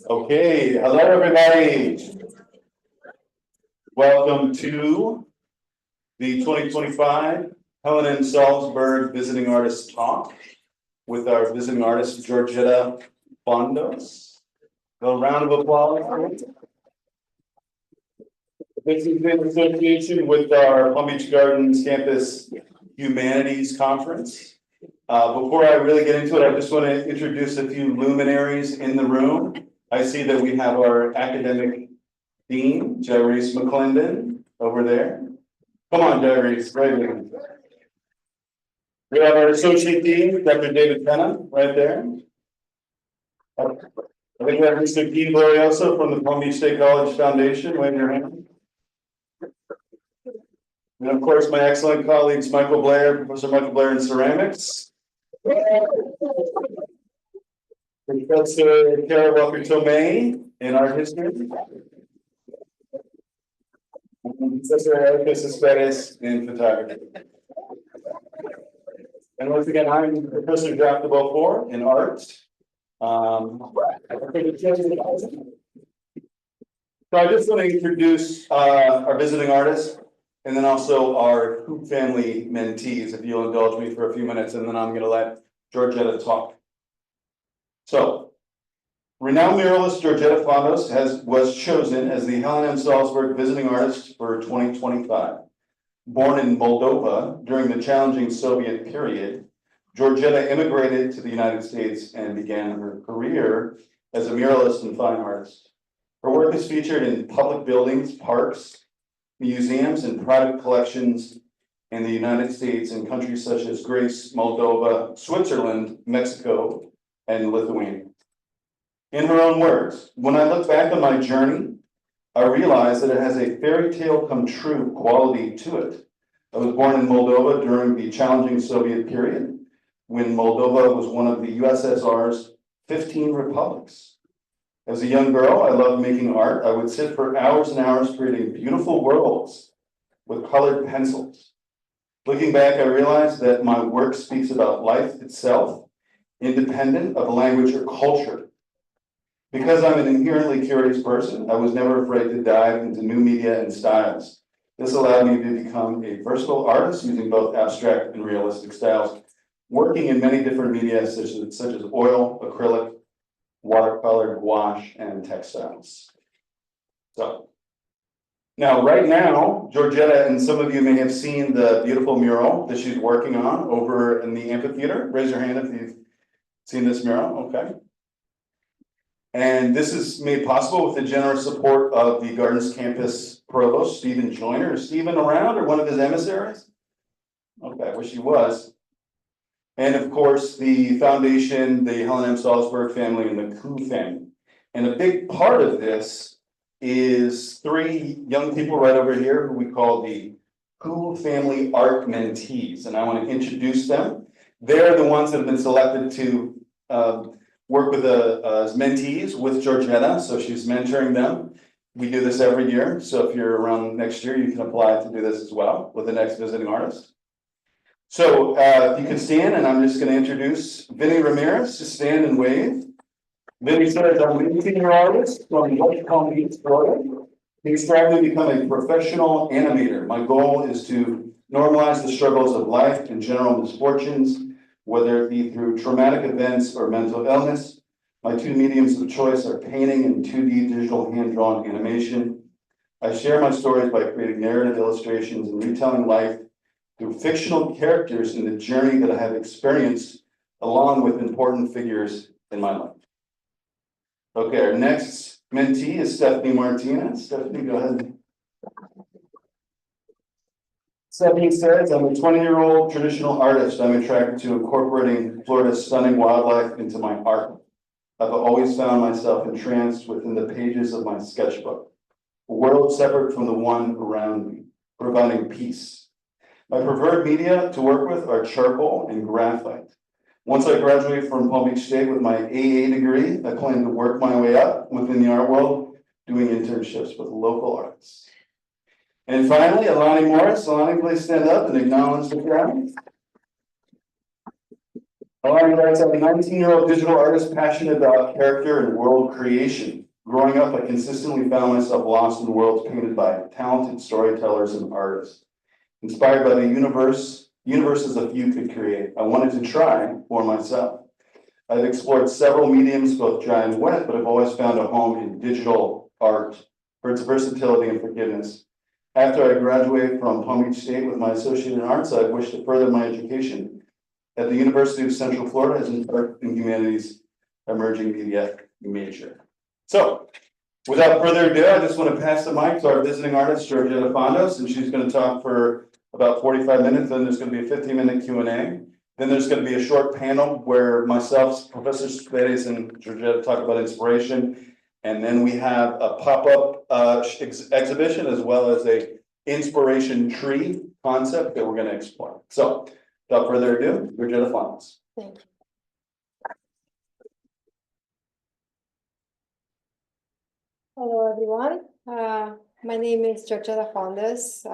Okay, hello everybody. Welcome to the 2025 Helen and Salzberg Visiting Artist Talk with our visiting artist Georgeta Fondos. A round of applause. This is in association with our Palm Beach Gardens Campus Humanities Conference. Before I really get into it, I just want to introduce a few luminaries in the room. I see that we have our academic dean, Jyrese McClendon, over there. Come on, Jyrese, right there. We have our associate dean, Dr. David Penna, right there. I think we have Mr. Dean Glorioso from the Palm Beach State College Foundation. Wave your hand. And of course, my excellent colleagues, Professor Michael Blair in ceramics. Professor Kara Walker-Tomei in art history. And Professor Erica Cespedes in photography. And once again, I'm Professor Jack DeBeaufort in art. So I just want to introduce our visiting artists and then also our Who family mentees, if you'll indulge me for a few minutes, and then I'm going to let Georgeta talk. So, renowned muralist Georgeta Fondos was chosen as the Helen M. Salzberg Visiting Artist for 2025. Born in Moldova during the challenging Soviet period, Georgeta immigrated to the United States and began her career as a muralist and fine artist. Her work is featured in public buildings, parks, museums, and private collections in the United States and countries such as Greece, Moldova, Switzerland, Mexico, and Lithuania. In her own words, when I look back on my journey, I realize that it has a fairy tale come true quality to it. I was born in Moldova during the challenging Soviet period, when Moldova was one of the USSR's 15 republics. As a young girl, I loved making art. I would sit for hours and hours creating beautiful worlds with colored pencils. Looking back, I realized that my work speaks about life itself, independent of language or culture. Because I'm an inherently curious person, I was never afraid to dive into new media and styles. This allowed me to become a versatile artist using both abstract and realistic styles, working in many different media such as oil, acrylic, watercolor, gouache, and textiles. So, now, right now, Georgeta, and some of you may have seen the beautiful mural that she's working on over in the amphitheater. Raise your hand if you've seen this mural, okay. And this is made possible with the generous support of the Gardens Campus Provost, Stephen Joyner. Is Stephen around, or one of his emissaries? Okay, I wish he was. And of course, the foundation, the Helen M. Salzberg family, and the Koo family. And a big part of this is three young people right over here who we call the Koo family art mentees. And I want to introduce them. They're the ones that have been selected to work with as mentees with Georgeta. So she's mentoring them. We do this every year. So if you're around next year, you can apply to do this as well with the next visiting artist. So if you can stand, and I'm just going to introduce Vinny Ramirez to stand and wave. Vinny says, I'm an 18-year artist from West Palm Beach, Florida. He's striving to become a professional animator. My goal is to normalize the struggles of life and general misfortunes, whether it be through traumatic events or mental illness. My two mediums of choice are painting and 2D digital hand-drawn animation. I share my stories by creating narrative illustrations and retelling life through fictional characters in the journey that I have experienced, along with important figures in my life. Okay, our next mentee is Stephanie Martinez. Stephanie, go ahead. Stephanie says, I'm a 20-year-old traditional artist. I'm attracted to incorporating Florida's stunning wildlife into my art. I've always found myself entranced within the pages of my sketchbook, a world separate from the one around me, providing peace. My preferred media to work with are charcoal and graphite. Once I graduate from Palm Beach State with my AA degree, I plan to work my way up within the art world, doing internships with local artists. And finally, Alani Morris. Alani, please stand up and acknowledge the crowd. All right, guys, I'm a 19-year-old digital artist passionate about character and world creation. Growing up, I consistently found myself lost in worlds painted by talented storytellers and artists. Inspired by the universes a few could create, I wanted to try for myself. I've explored several mediums, both dry and wet, but I've always found a home in digital art for its versatility and forgiveness. After I graduated from Palm Beach State with my associate in arts, I wish to further my education at the University of Central Florida as an art and humanities emerging media major. So, without further ado, I just want to pass the mic to our visiting artist, Georgeta Fondos, and she's going to talk for about 45 minutes. Then there's going to be a 15-minute Q&A. Then there's going to be a short panel where myself, Professor Spedes, and Georgeta talk about inspiration. And then we have a pop-up exhibition as well as a inspiration tree concept that we're going to explore. So, without further ado, Georgeta Fondos. Thank you. Hello, everyone. My name is Georgeta Fondos.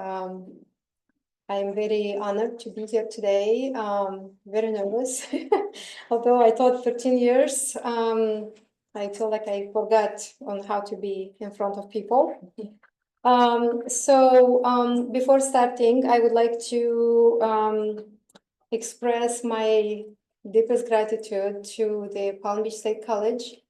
I'm very honored to be here today. Very nervous. Although I taught 13 years, I feel like I forgot on how to be in front of people. Before starting, I would like to express my deepest gratitude to the Palm Beach State College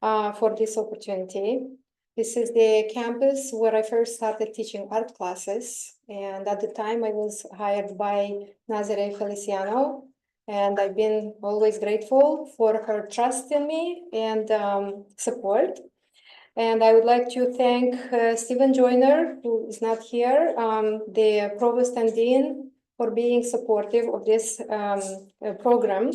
for this opportunity. This is the campus where I first started teaching art classes. And at the time I was hired by Nazare Feliciano. And I've been always grateful for her trust in me and support. And I would like to thank Stephen Joyner, who is not here, the Provost and Dean, for being supportive of this program.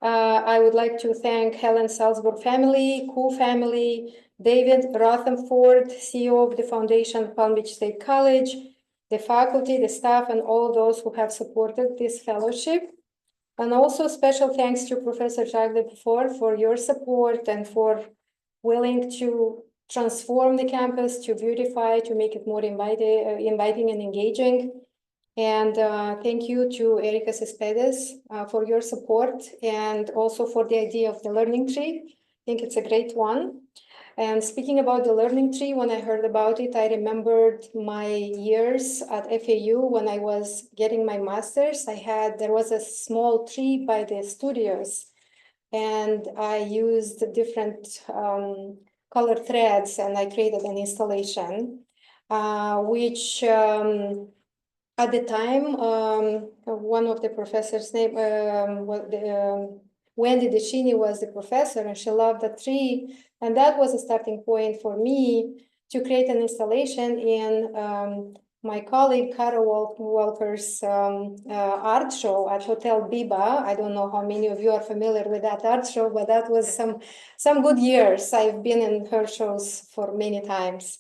I would like to thank Helen Salzberg family, Koo family, David Rothenford, CEO of the Foundation Palm Beach State College, the faculty, the staff, and all those who have supported this fellowship. And also special thanks to Professor Jacques Debefour for your support and for willing to transform the campus, to beautify, to make it more inviting and engaging. And thank you to Erika Cespedes for your support and also for the idea of the learning tree. I think it's a great one. And speaking about the learning tree, when I heard about it, I remembered my years at FAU when I was getting my master's. There was a small tree by the studios, and I used different color threads, and I created an installation, which at the time, one of the professors' name, Wendy DeShini was the professor, and she loved the tree. And that was a starting point for me to create an installation in my colleague Kara Walker's art show at Hotel Biba. I don't know how many of you are familiar with that art show, but that was some good years. I've been in her shows for many times.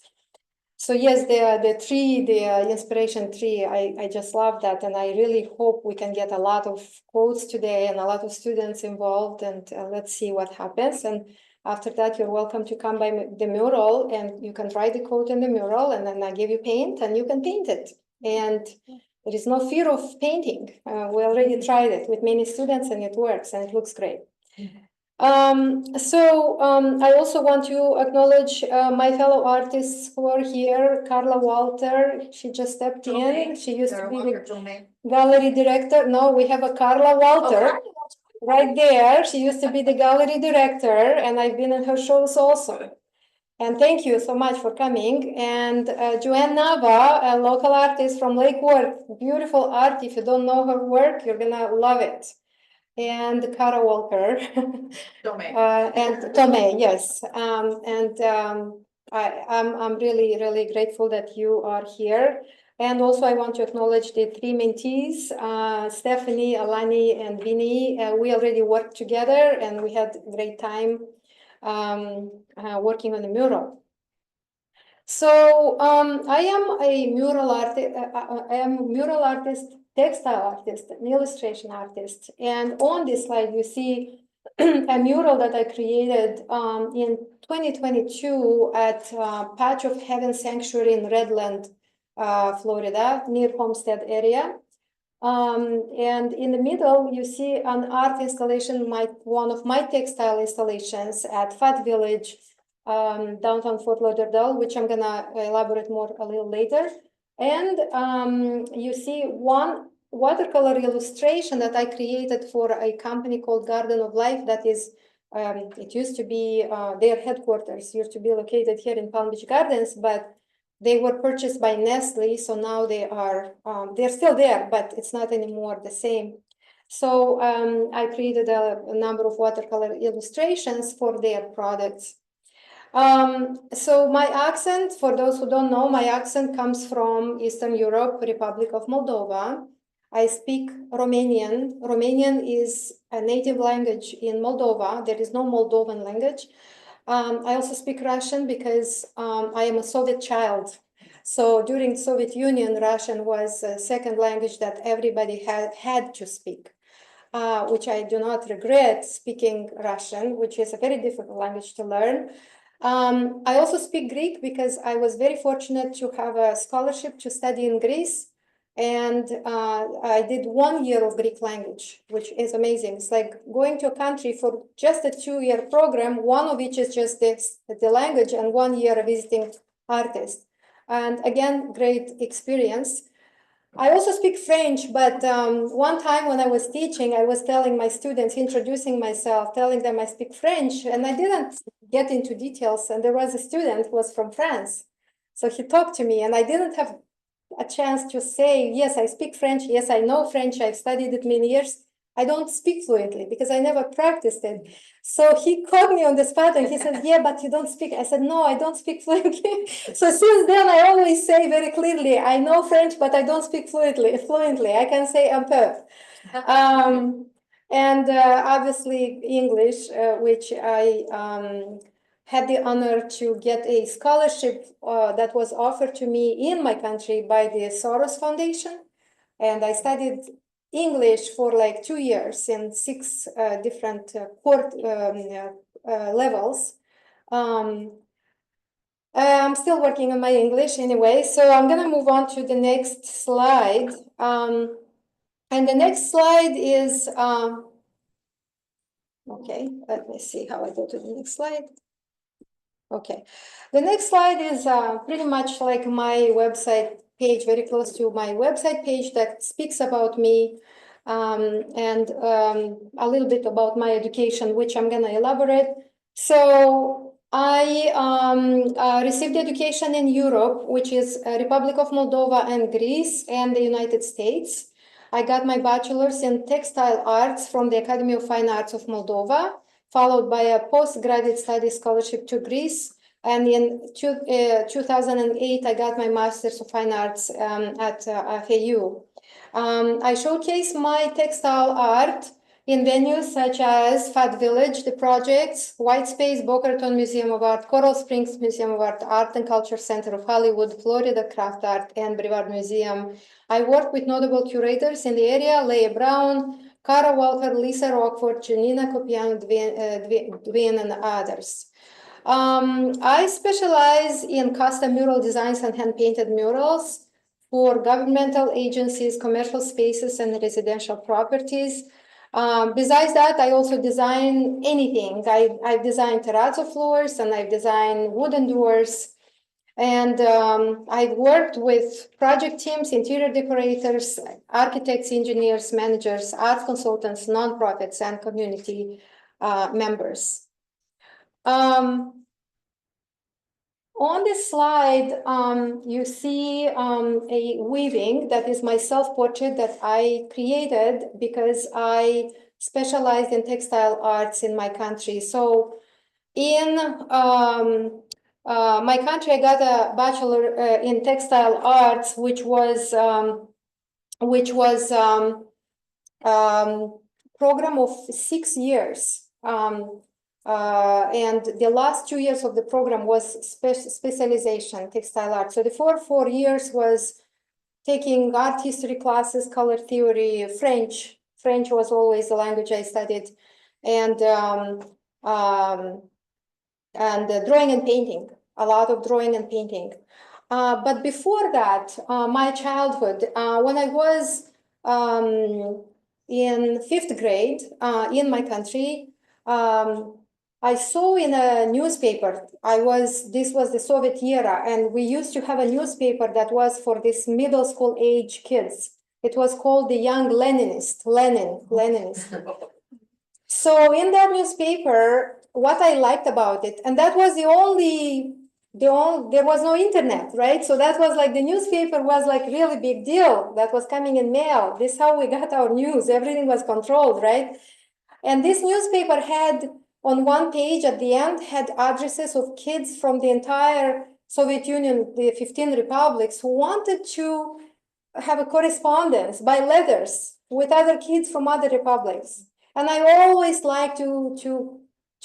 So yes, the tree, the inspiration tree, I just love that. And I really hope we can get a lot of quotes today and a lot of students involved, and let's see what happens. And after that, you're welcome to come by the mural, and you can write the quote in the mural, and then I give you paint and you can paint it. And there is no fear of painting. We already tried it with many students and it works and it looks great. I also want to acknowledge my fellow artists who are here. Carla Walter, she just stepped in. She used to be the gallery director. No, we have a Carla Walter right there. She used to be the gallery director, and I've been in her shows also. And thank you so much for coming. And Joanne Nava, a local artist from Lake Worth, beautiful art. If you don't know her work, you're gonna love it. And Kara Walker. And Tomei, yes. I'm really, really grateful that you are here. And also I want to acknowledge the three mentees, Stephanie, Alani, and Vinny. We already worked together and we had a great time working on the mural. So I am a mural artist. I am a mural artist, textile artist, an illustration artist. And on this slide, you see a mural that I created in 2022 at Patch of Heaven Sanctuary in Redland, Florida, near Homestead area. And in the middle, you see an art installation, one of my textile installations at Fat Village, downtown Fort Lauderdale, which I'm gonna elaborate more a little later. And you see one watercolor illustration that I created for a company called Garden of Life that is, it used to be, their headquarters used to be located here in Palm Beach Gardens, but they were purchased by Nestle, so now they are, they're still there, but it's not anymore the same. So I created a number of watercolor illustrations for their products. So my accent, for those who don't know, my accent comes from Eastern Europe, Republic of Moldova. I speak Romanian. Romanian is a native language in Moldova. There is no Moldovan language. I also speak Russian because I am a Soviet child. So during Soviet Union, Russian was a second language that everybody had to speak, which I do not regret speaking Russian, which is a very difficult language to learn. I also speak Greek because I was very fortunate to have a scholarship to study in Greece. And I did 1 year of Greek language, which is amazing. It's like going to a country for just a 2-year program, one of which is just the language, and 1 year visiting artists. And again, great experience. I also speak French, but one time when I was teaching, I was telling my students, introducing myself, telling them I speak French, and I didn't get into details. And there was a student who was from France. So he talked to me, and I didn't have a chance to say, yes, I speak French. Yes, I know French. I've studied it many years. I don't speak fluently because I never practiced it. So he caught me on the spot and he said, yeah, but you don't speak. I said, no, I don't speak fluently. So since then, I always say very clearly, I know French, but I don't speak fluently. I can say un peu. And obviously English, which I had the honor to get a scholarship that was offered to me in my country by the Soros Foundation. And I studied English for like 2 years in 6 different levels. I'm still working on my English anyway, so I'm gonna move on to the next slide. And the next slide is, okay, let me see how I go to the next slide. Okay, the next slide is pretty much like my website page, very close to my website page that speaks about me, and a little bit about my education, which I'm gonna elaborate. So I received education in Europe, which is Republic of Moldova and Greece and the United States. I got my bachelor's in textile arts from the Academy of Fine Arts of Moldova, followed by a postgraduate study scholarship to Greece. And in 2008, I got my Master's of Fine Arts at FAU. I showcase my textile art in venues such as Fat Village, the projects, White Space, Boca Raton Museum of Art, Coral Springs Museum of Art, Art and Culture Center of Hollywood, Florida Craft Art, and Brevard Museum. I work with notable curators in the area, Leah Brown, Cara Walker, Lisa Rockford, Janina Kopian, Dwayne, and others. I specialize in custom mural designs and hand-painted murals for governmental agencies, commercial spaces, and residential properties. Besides that, I also design anything. I've designed terrazzo floors, and I've designed wooden doors. And I've worked with project teams, interior decorators, architects, engineers, managers, art consultants, nonprofits, and community members. On this slide, you see a weaving that is my self-portrait that I created because I specialized in textile arts in my country. So in my country, I got a bachelor in textile arts, which was program of 6 years. And the last 2 years of the program was specialization, textile art. So the 4 years was taking art history classes, color theory, French. French was always the language I studied, and drawing and painting, a lot of drawing and painting. But before that, my childhood, when I was in 5th grade in my country, I saw in a newspaper, this was the Soviet era, and we used to have a newspaper that was for this middle school age kids. It was called the Young Leninist. So in that newspaper, what I liked about it, and that was there was no internet, right? So that was like the newspaper was like really big deal that was coming in mail. This is how we got our news. Everything was controlled, right? And this newspaper had on one page at the end had addresses of kids from the entire Soviet Union, the 15 republics, who wanted to have a correspondence by letters with other kids from other republics. And I always like to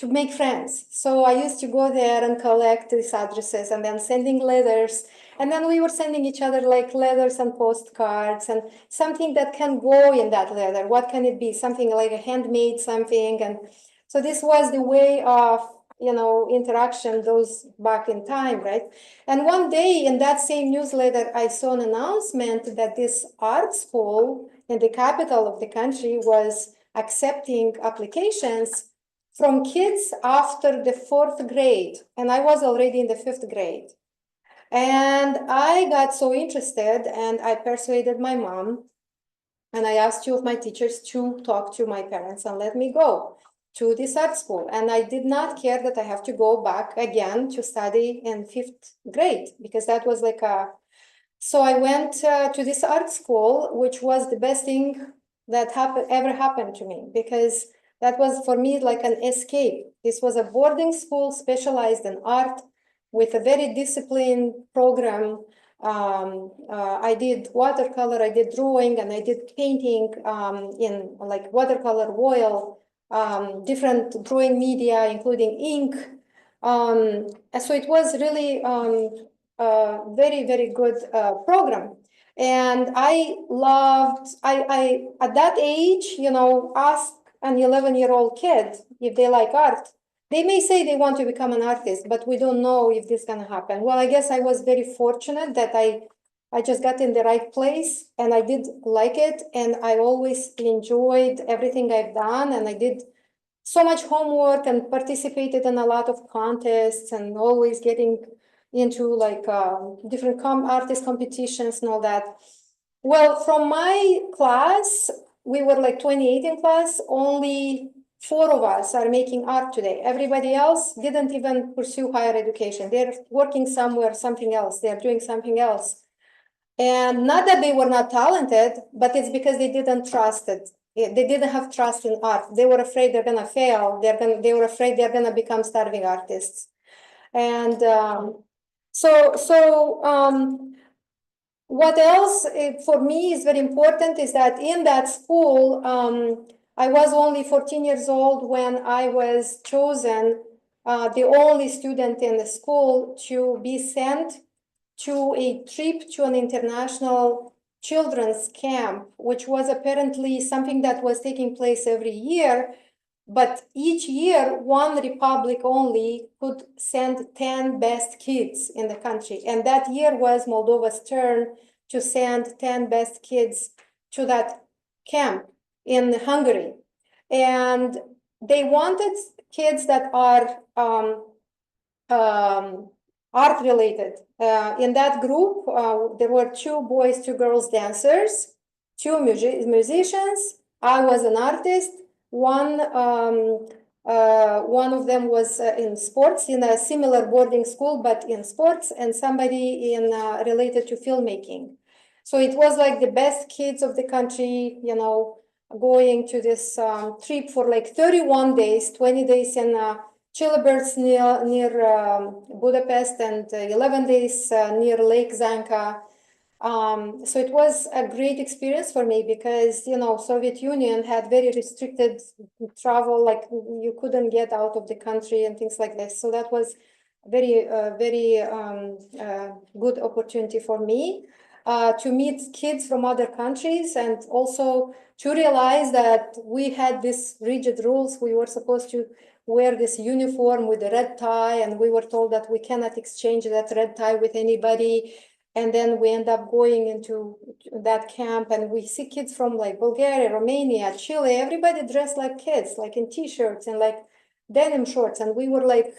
make friends. So I used to go there and collect these addresses and then sending letters. And then we were sending each other like letters and postcards and something that can go in that letter. What can it be? Something like a handmade something. And so this was the way of, interaction those back in time, right? And one day in that same newsletter, I saw an announcement that this art school in the capital of the country was accepting applications from kids after the 4th grade. And I was already in the 5th grade. And I got so interested and I persuaded my mom and I asked 2 of my teachers to talk to my parents and let me go to this art school. And I did not care that I have to go back again to study in 5th grade because that was like so I went to this art school, which was the best thing that ever happened to me because that was for me like an escape. This was a boarding school specialized in art with a very disciplined program. I did watercolor, I did drawing, and I did painting in like watercolor, oil, different drawing media, including ink. So it was really a very, very good program. And I loved, I at that age, ask an 11-year-old kid if they like art. They may say they want to become an artist, but we don't know if this is going to happen. Well, I guess I was very fortunate that I just got in the right place and I did like it. And I always enjoyed everything I've done. And I did so much homework and participated in a lot of contests and always getting into like different artist competitions and all that. Well, from my class, we were like 28 in class, only 4 of us are making art today. Everybody else didn't even pursue higher education. They're working somewhere, something else. They're doing something else. And not that they were not talented, but it's because they didn't trust it. They didn't have trust in art. They were afraid they're gonna fail. They were afraid they're gonna become starving artists. And what else for me is very important is that in that school, I was only 14 years old when I was chosen the only student in the school to be sent to a trip to an international children's camp, which was apparently something that was taking place every year. But each year, one republic only could send 10 best kids in the country. And that year was Moldova's turn to send 10 best kids to that camp in Hungary. And they wanted kids that are art related. In that group, there were 2 boys, 2 girls dancers, 2 musicians. I was an artist. One of them was in sports in a similar boarding school, but in sports, and somebody in related to filmmaking. So it was like the best kids of the country, going to this trip for like 31 days, 20 days in Chilibert near Budapest and 11 days near Lake Zanka. So it was a great experience for me because, Soviet Union had very restricted travel, like you couldn't get out of the country and things like this. So that was very good opportunity for me to meet kids from other countries and also to realize that we had these rigid rules. We were supposed to wear this uniform with a red tie, and we were told that we cannot exchange that red tie with anybody. And then we end up going into that camp, and we see kids from like Bulgaria, Romania, Chile, everybody dressed like kids, like in t-shirts and like denim shorts. And we were like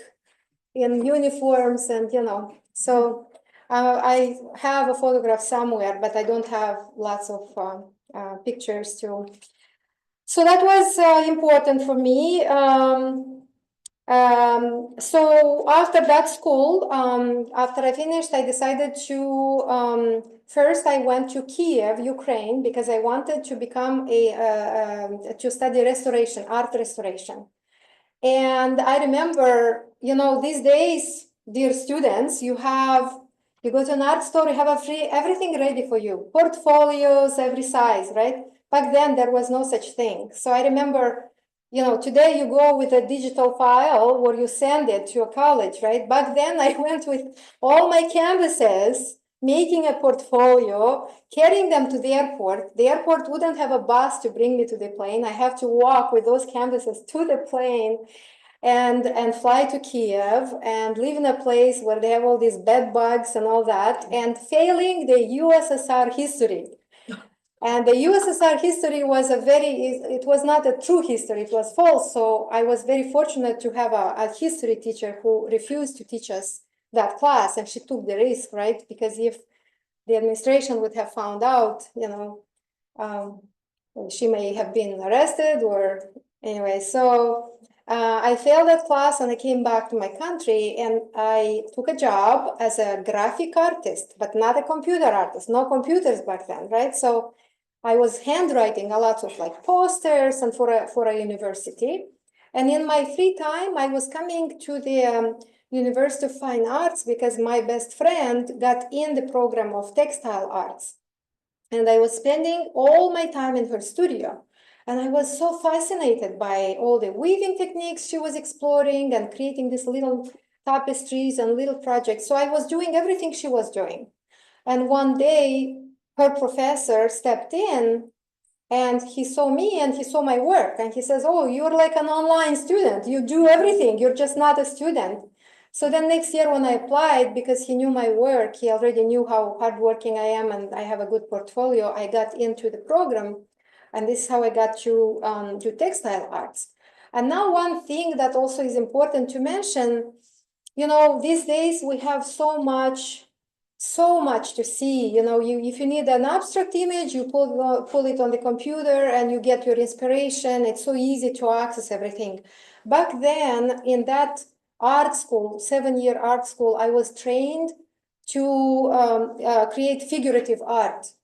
in uniforms and, so I have a photograph somewhere, but I don't have lots of pictures too. So that was important for me. So after that school, after I finished, I decided to, first I went to Kiev, Ukraine, because I wanted to become to study restoration, art restoration. And I remember, these days, dear students, you go to an art store, you have everything ready for you, portfolios, every size, right? Back then, there was no such thing. So I remember, today you go with a digital file or you send it to a college, right? Back then, I went with all my canvases, making a portfolio, carrying them to the airport. The airport wouldn't have a bus to bring me to the plane. I have to walk with those canvases to the plane and fly to Kiev and live in a place where they have all these bed bugs and all that, and failing the USSR history. And the USSR history was it was not a true history, it was false. So I was very fortunate to have a history teacher who refused to teach us that class, and she took the risk, right? Because if the administration would have found out, she may have been arrested or anyway. So I failed that class and I came back to my country, and I took a job as a graphic artist, but not a computer artist, no computers back then, right? So I was handwriting a lot of like posters and for a university. And in my free time, I was coming to the University of Fine Arts because my best friend got in the program of textile arts. And I was spending all my time in her studio. And I was so fascinated by all the weaving techniques she was exploring and creating these little tapestries and little projects. So I was doing everything she was doing. And one day, her professor stepped in and he saw me and he saw my work. And he says, "Oh, you're like an online student. You do everything. You're just not a student." So then next year when I applied, because he knew my work, he already knew how hardworking I am and I have a good portfolio, I got into the program. And this is how I got to do textile arts. And now one thing that also is important to mention, these days we have so much to see. If you need an abstract image, you pull it on the computer and you get your inspiration. It's so easy to access everything. Back then, in that art school, 7-year art school, I was trained to create figurative art.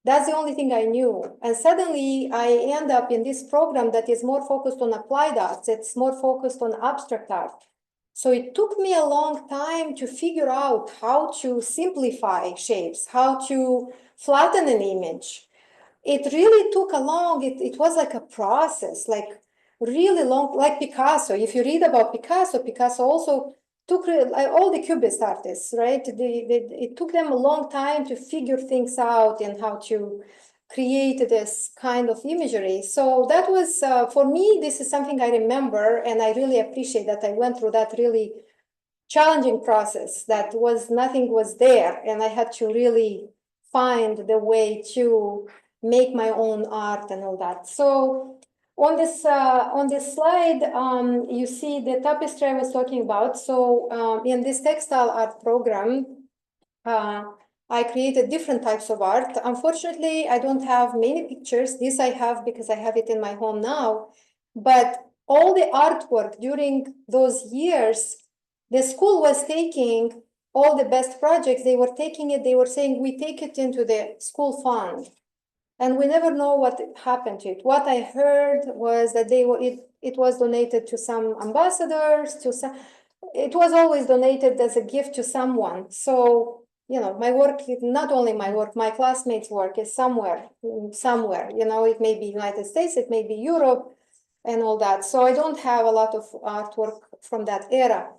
That's the only thing I knew. And suddenly I end up in this program that is more focused on applied arts. It's more focused on abstract art. So it took me a long time to figure out how to simplify shapes, how to flatten an image. It really took it was like a process, like really long, like Picasso. If you read about Picasso, Picasso also took all the Cubist artists, right? It took them a long time to figure things out and how to create this kind of imagery. So that was, for me, this is something I remember, and I really appreciate that I went through that really challenging process. Nothing was there, and I had to really find the way to make my own art and all that. So on this slide, you see the tapestry I was talking about. So in this textile art program, I created different types of art. Unfortunately, I don't have many pictures. This I have because I have it in my home now. But all the artwork during those years, the school was taking all the best projects. They were taking it. They were saying, we take it into the school fund. And we never know what happened to it. What I heard was that it was donated to some ambassadors, it was always donated as a gift to someone. So, my work, not only my work, my classmates' work is somewhere, it may be United States, it may be Europe and all that. So I don't have a lot of artwork from that era.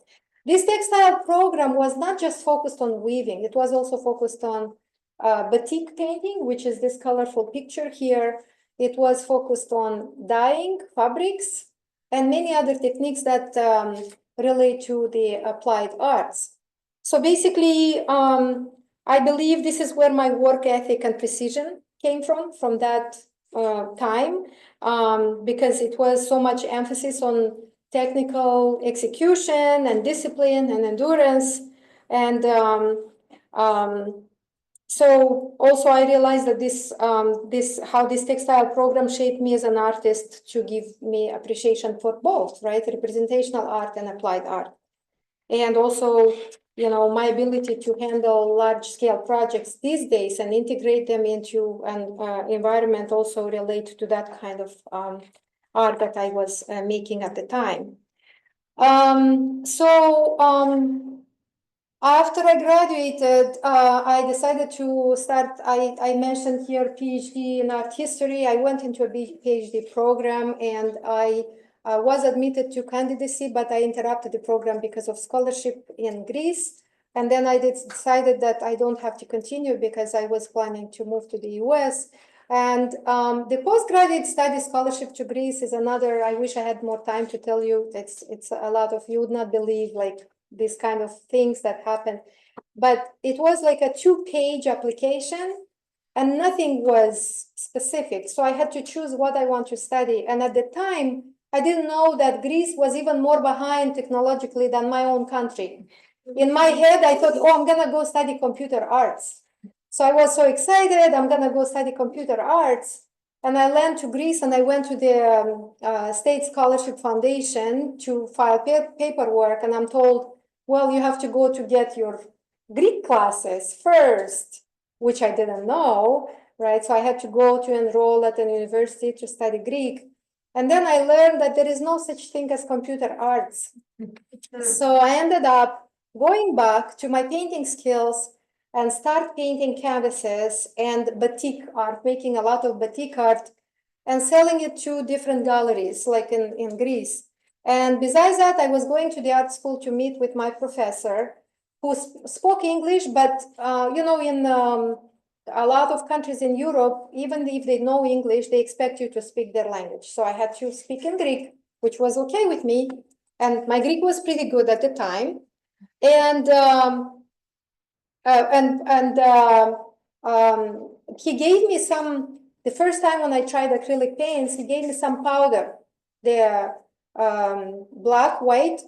This textile program was not just focused on weaving, it was also focused on batik painting, which is this colorful picture here. It was focused on dyeing fabrics and many other techniques that relate to the applied arts. So basically, I believe this is where my work ethic and precision came from that time, because it was so much emphasis on technical execution and discipline and endurance. And so also I realized that how this textile program shaped me as an artist to give me appreciation for both, right? Representational art and applied art. And also, my ability to handle large scale projects these days and integrate them into an environment also relate to that kind of art that I was making at the time. After I graduated, I decided to start, I mentioned here PhD in art history. I went into a PhD program, and I was admitted to candidacy, but I interrupted the program because of scholarship in Greece. And then I decided that I don't have to continue because I was planning to move to the US. And the postgraduate study scholarship to Greece is another, I wish I had more time to tell you. It's a lot of, you would not believe, like, these kind of things that happen. But it was like a 2-page application and nothing was specific. So I had to choose what I want to study. And at the time, I didn't know that Greece was even more behind technologically than my own country. In my head, I thought, oh, I'm gonna go study computer arts. So I was so excited, I'm gonna go study computer arts. And I went to Greece and I went to the State Scholarship Foundation to file paperwork. And I'm told, well, you have to go to get your Greek classes first, which I didn't know, right? So I had to go to enroll at an university to study Greek. And then I learned that there is no such thing as computer arts. So I ended up going back to my painting skills and start painting canvases and batik art, making a lot of batik art and selling it to different galleries, like in Greece. And besides that, I was going to the art school to meet with my professor who spoke English, but in a lot of countries in Europe, even if they know English, they expect you to speak their language. So I had to speak in Greek, which was okay with me. And my Greek was pretty good at the time. And he gave me the first time when I tried acrylic paints, he gave me some powder, the black, white,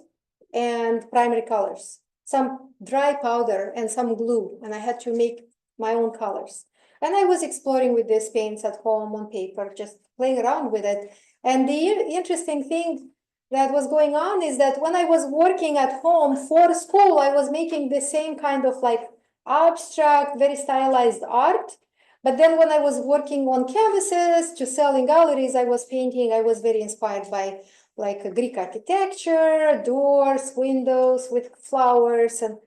and primary colors, some dry powder and some glue, and I had to make my own colors. And I was exploring with these paints at home on paper, just playing around with it. And the interesting thing that was going on is that when I was working at home for school, I was making the same kind of like abstract, very stylized art. But then when I was working on canvases to sell in galleries, I was painting, I was very inspired by like Greek architecture, doors, windows with flowers and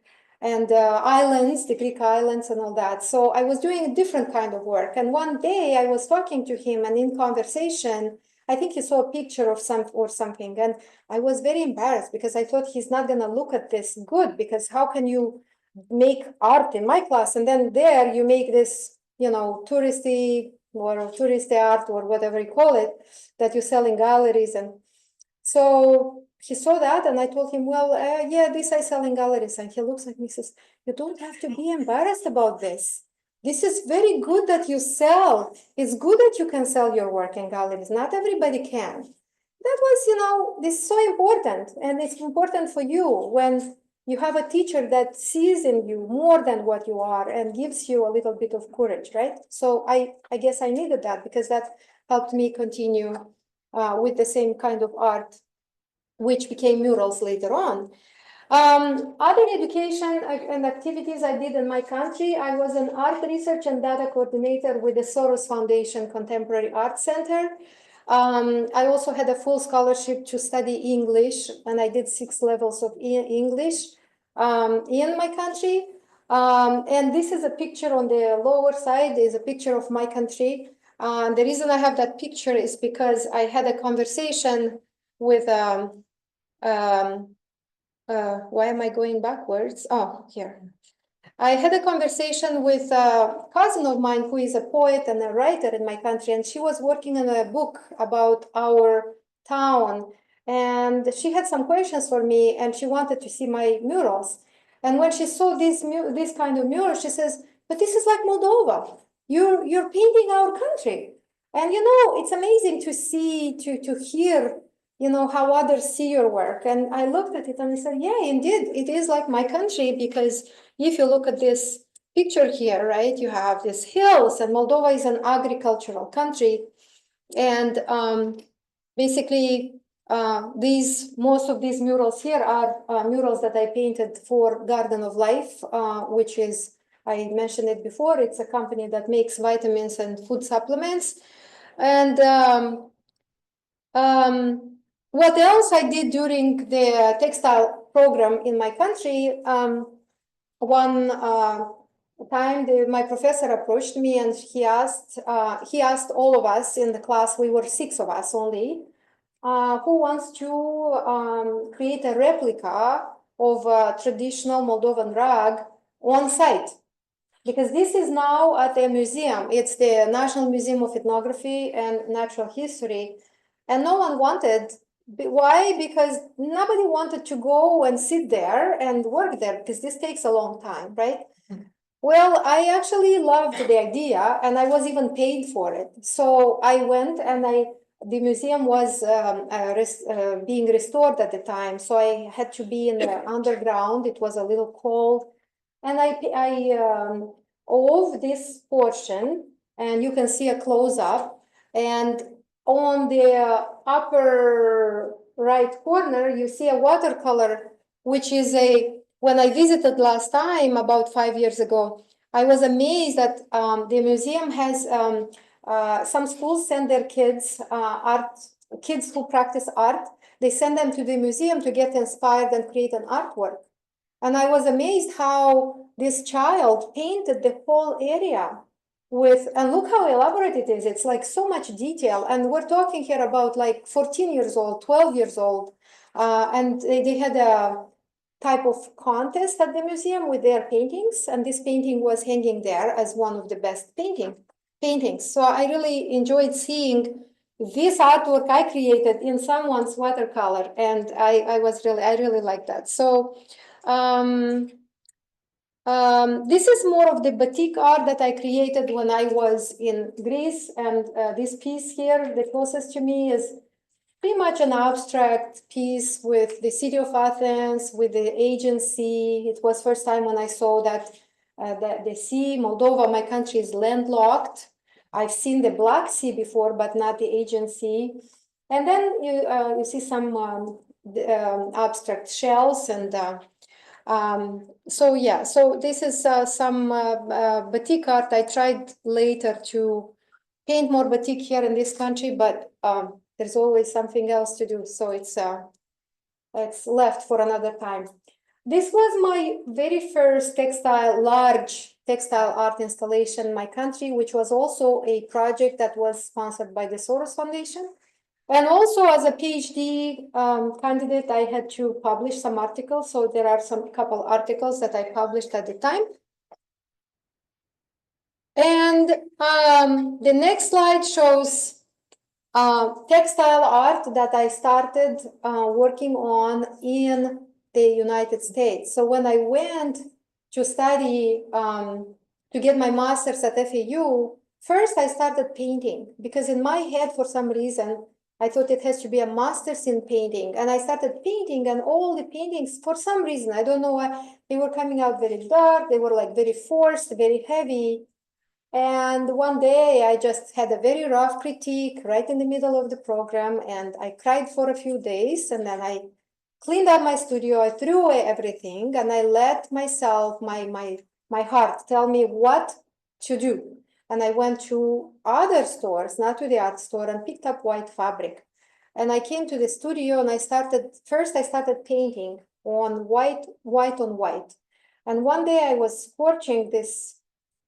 islands, the Greek islands and all that. So I was doing a different kind of work. And one day I was talking to him, and in conversation, I think he saw a picture of something. And I was very embarrassed because I thought he's not gonna look at this good, because how can you make art in my class and then there you make this, touristy art or whatever you call it, that you sell in galleries. And so he saw that, and I told him, well, yeah, this I sell in galleries. And he looks at me and says, you don't have to be embarrassed about this. This is very good that you sell. It's good that you can sell your work in galleries. Not everybody can. That was, this is so important. And it's important for you when you have a teacher that sees in you more than what you are and gives you a little bit of courage, right? So I guess I needed that, because that helped me continue with the same kind of art, which became murals later on. Other education and activities I did in my country, I was an art research and data coordinator with the Soros Foundation Contemporary Art Center. I also had a full scholarship to study English, and I did 6 levels of English in my country. And this is a picture on the lower side, is a picture of my country. The reason I have that picture is because I had a conversation with why am I going backwards? Oh, here. I had a conversation with a cousin of mine who is a poet and a writer in my country, and she was working on a book about our town. And she had some questions for me, and she wanted to see my murals. And when she saw this kind of mural, she says, "But this is like Moldova. You're painting our country." And it's amazing to see, to hear, how others see your work. And I looked at it and I said, yeah, indeed, it is like my country, because if you look at this picture here, right, you have these hills, and Moldova is an agricultural country. And basically, most of these murals here are murals that I painted for Garden of Life, which is, I mentioned it before, it's a company that makes vitamins and food supplements. And what else I did during the textile program in my country, one time my professor approached me and he asked all of us in the class, we were 6 of us only, who wants to create a replica of a traditional Moldovan rug on site. Because this is now at a museum. It's the National Museum of Ethnography and Natural History. And no one wanted. Why? Because nobody wanted to go and sit there and work there, because this takes a long time, right? Well, I actually loved the idea, and I was even paid for it. So I went, and the museum was being restored at the time. So I had to be in the underground. It was a little cold. And I wove this portion, and you can see a close-up. And on the upper right corner, you see a watercolor, which is when I visited last time, about 5 years ago, I was amazed that the museum has some schools send their kids, kids who practice art, they send them to the museum to get inspired and create an artwork. And I was amazed how this child painted the whole area and look how elaborate it is. It's like so much detail. And we're talking here about like 14 years old, 12 years old. And they had a type of contest at the museum with their paintings. And this painting was hanging there as one of the best paintings. So I really enjoyed seeing this artwork I created in someone's watercolor. And I really liked that. So this is more of the batik art that I created when I was in Greece, and this piece here, the closest to me, is pretty much an abstract piece with the city of Athens, with the agency. It was first time when I saw that the sea, Moldova, my country, is landlocked. I've seen the Black Sea before, but not the agency. And then you see some abstract shells and so this is some batik art. I tried later to paint more batik here in this country, but there's always something else to do. So it's left for another time. This was my very first large textile art installation in my country, which was also a project that was sponsored by the Soros Foundation. And also as a PhD candidate, I had to publish some articles. So there are couple articles that I published at the time. And the next slide shows textile art that I started working on in the United States. So when I went to study, to get my master's at FAU, first I started painting, because in my head, for some reason, I thought it has to be a master's in painting. And I started painting, and all the paintings, for some reason, I don't know why, they were coming out very dark. They were like very forced, very heavy. And one day I just had a very rough critique right in the middle of the program, and I cried for a few days, and then I cleaned up my studio. I threw away everything, and I let myself, my heart, tell me what to do. And I went to other stores, not to the art store, and picked up white fabric. And I came to the studio, and I started painting on white on white. And one day I was scorching this,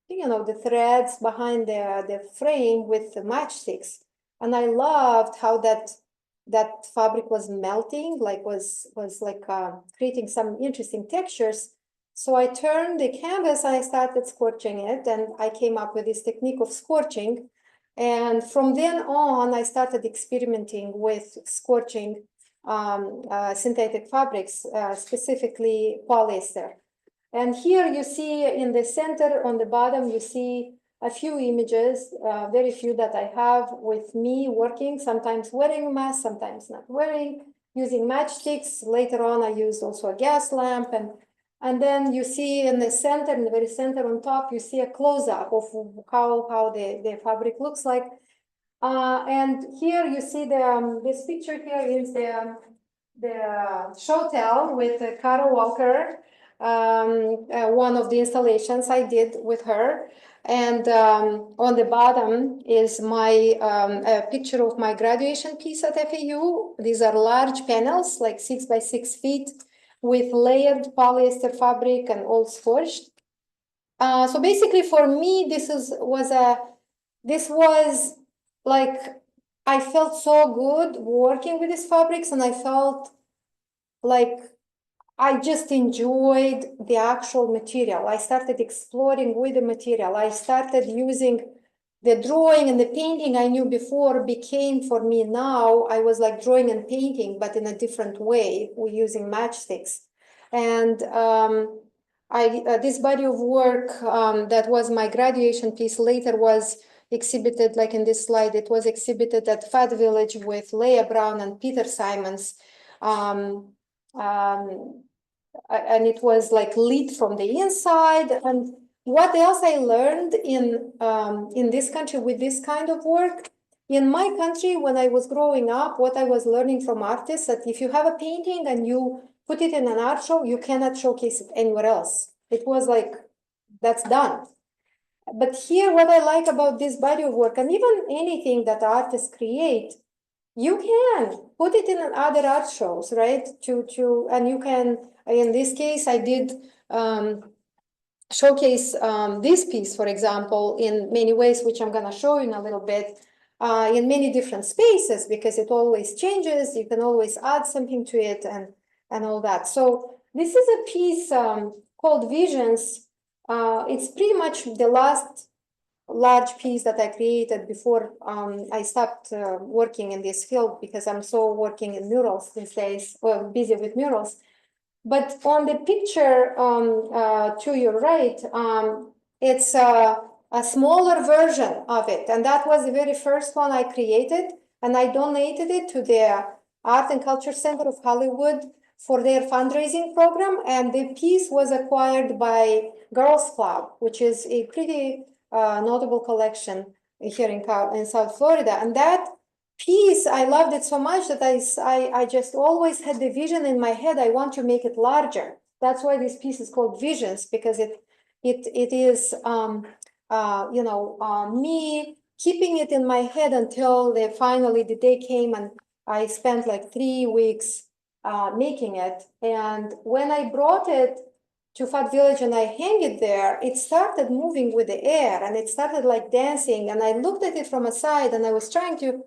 the threads behind the frame with the matchsticks. And I loved how that fabric was melting, was like creating some interesting textures. So I turned the canvas and I started scorching it, and I came up with this technique of scorching. And from then on, I started experimenting with scorching synthetic fabrics, specifically polyester. And here you see in the center on the bottom, you see a few images, very few that I have with me working, sometimes wearing a mask, sometimes not wearing, using matchsticks. Later on, I used also a gas lamp. And then you see in the center, in the very center on top, you see a close-up of how the fabric looks like. And here you see this picture here is the show tell with Cara Walker, one of the installations I did with her. And on the bottom is my a picture of my graduation piece at FAU. These are large panels, like 6 by 6 feet, with layered polyester fabric and all scorched. So basically, for me, this was like, I felt so good working with these fabrics, and I felt like I just enjoyed the actual material. I started exploring with the material. I started using the drawing and the painting I knew before became for me now. I was like drawing and painting, but in a different way. We're using matchsticks. And this body of work that was my graduation piece later was exhibited, like in this slide, it was exhibited at Fat Village with Leah Brown and Peter Simons. And it was like lit from the inside. And what else I learned in this country with this kind of work? In my country, when I was growing up, what I was learning from artists, that if you have a painting and you put it in an art show, you cannot showcase it anywhere else. It was like, that's done. But here, what I like about this body of work, and even anything that artists create, you can put it in other art shows, right? And you can, in this case, I did showcase this piece, for example, in many ways, which I'm going to show you in a little bit, in many different spaces, because it always changes. You can always add something to it and all that. So this is a piece called Visions. It's pretty much the last large piece that I created before I stopped working in this field, because I'm so working in murals these days, or busy with murals. But on the picture to your right, it's a smaller version of it. And that was the very first one I created. And I donated it to the Art and Culture Center of Hollywood for their fundraising program. And the piece was acquired by Girls Club, which is a pretty notable collection here in South Florida. And that piece, I loved it so much that I just always had the vision in my head. I want to make it larger. That's why this piece is called Visions, because it is me keeping it in my head until finally the day came, and I spent like 3 weeks making it. And when I brought it to Fat Village and I hang it there, it started moving with the air, and it started like dancing. And I looked at it from a side, and I was trying to,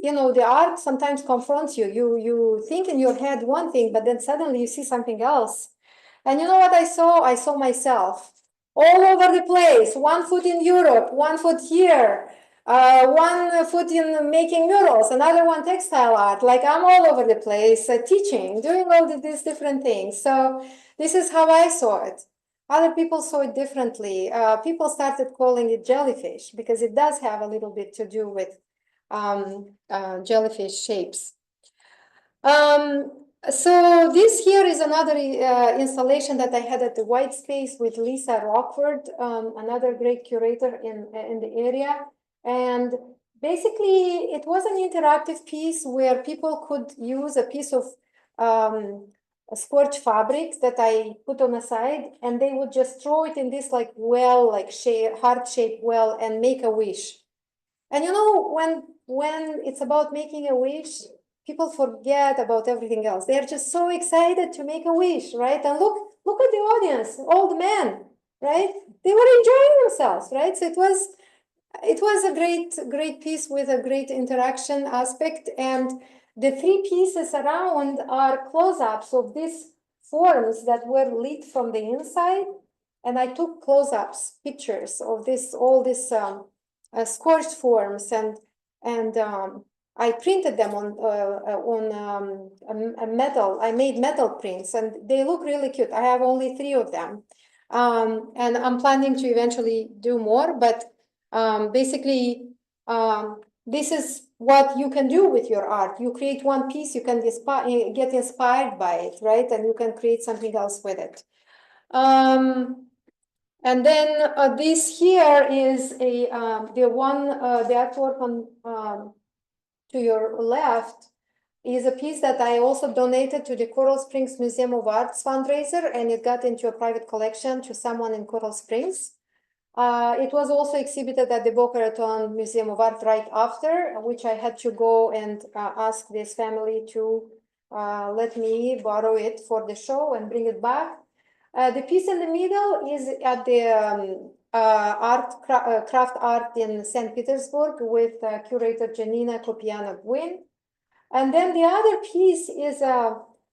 the art sometimes confronts you. You think in your head one thing, but then suddenly you see something else. And you know what I saw? I saw myself all over the place. 1 foot in Europe, 1 foot here, 1 foot in making murals, another one textile art. Like, I'm all over the place, teaching, doing all these different things. So this is how I saw it. Other people saw it differently. People started calling it jellyfish, because it does have a little bit to do with jellyfish shapes. So this here is another installation that I had at the White Space with Lisa Rockford, another great curator in the area. And basically, it was an interactive piece where people could use a piece of scorched fabric that I put on a side, and they would just throw it in this like well, like heart-shaped well, and make a wish. And when it's about making a wish, people forget about everything else. They're just so excited to make a wish, right? And look at the audience, old men, right? They were enjoying themselves, right? So it was a great piece with a great interaction aspect. And the 3 pieces around are close-ups of these forms that were lit from the inside. And I took close-ups, pictures of all this scorched forms, and I printed them on a metal. I made metal prints, and they look really cute. I have only 3 of them, and I'm planning to eventually do more. But basically, this is what you can do with your art. You create one piece, you can get inspired by it, right? And you can create something else with it. And then this here is the artwork on to your left is a piece that I also donated to the Coral Springs Museum of Arts fundraiser, and it got into a private collection to someone in Coral Springs. It was also exhibited at the Boca Raton Museum of Art right after, which I had to go and ask this family to let me borrow it for the show and bring it back. The piece in the middle is at the craft art in St. Petersburg with curator Janina Kopiana-Gwyn. And then the other piece is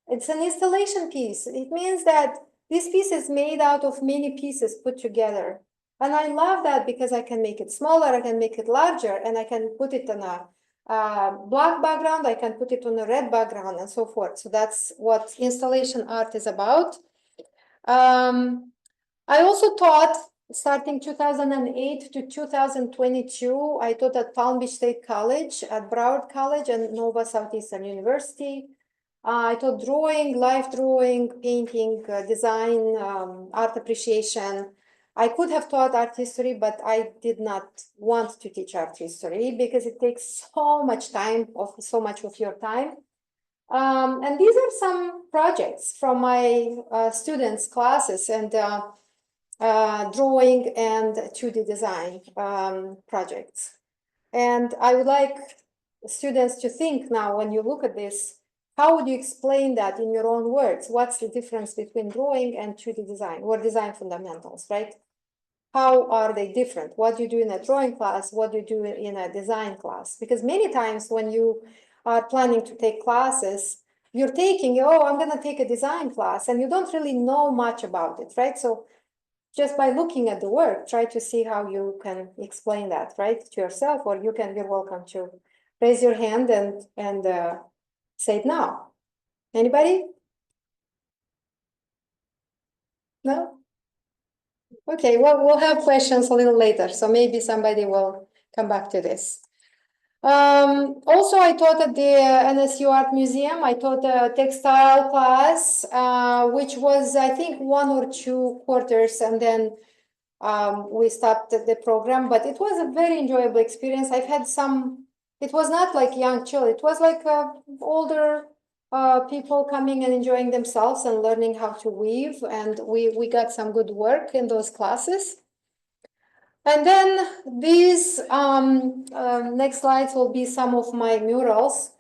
it's an installation piece. It means that this piece is made out of many pieces put together. And I love that because I can make it smaller, I can make it larger, and I can put it on a black background, I can put it on a red background, and so forth. So that's what installation art is about. I also taught, starting 2008 to 2022, I taught at Palm Beach State College, at Broward College, and Nova Southeastern University. I taught drawing, life drawing, painting, design, art appreciation. I could have taught art history, but I did not want to teach art history because it takes so much time, so much of your time. And these are some projects from my students' classes, and drawing and 2D design projects. And I would like students to think now, when you look at this, how would you explain that in your own words? What's the difference between drawing and 2D design, or design fundamentals, right? How are they different? What do you do in a drawing class? What do you do in a design class? Because many times when you are planning to take classes, you're taking, oh, I'm going to take a design class, and you don't really know much about it, right? So just by looking at the work, try to see how you can explain that, right, to yourself, or you're welcome to raise your hand and say it now. Anybody? No? Okay, well, we'll have questions a little later, so maybe somebody will come back to this. Also, I taught at the NSU Art Museum. I taught a textile class, which was, I think, 1 or 2 quarters, and then we stopped the program, but it was a very enjoyable experience. I've had it was not like young children, it was like older people coming and enjoying themselves and learning how to weave, and we got some good work in those classes. And then these next slides will be some of my murals.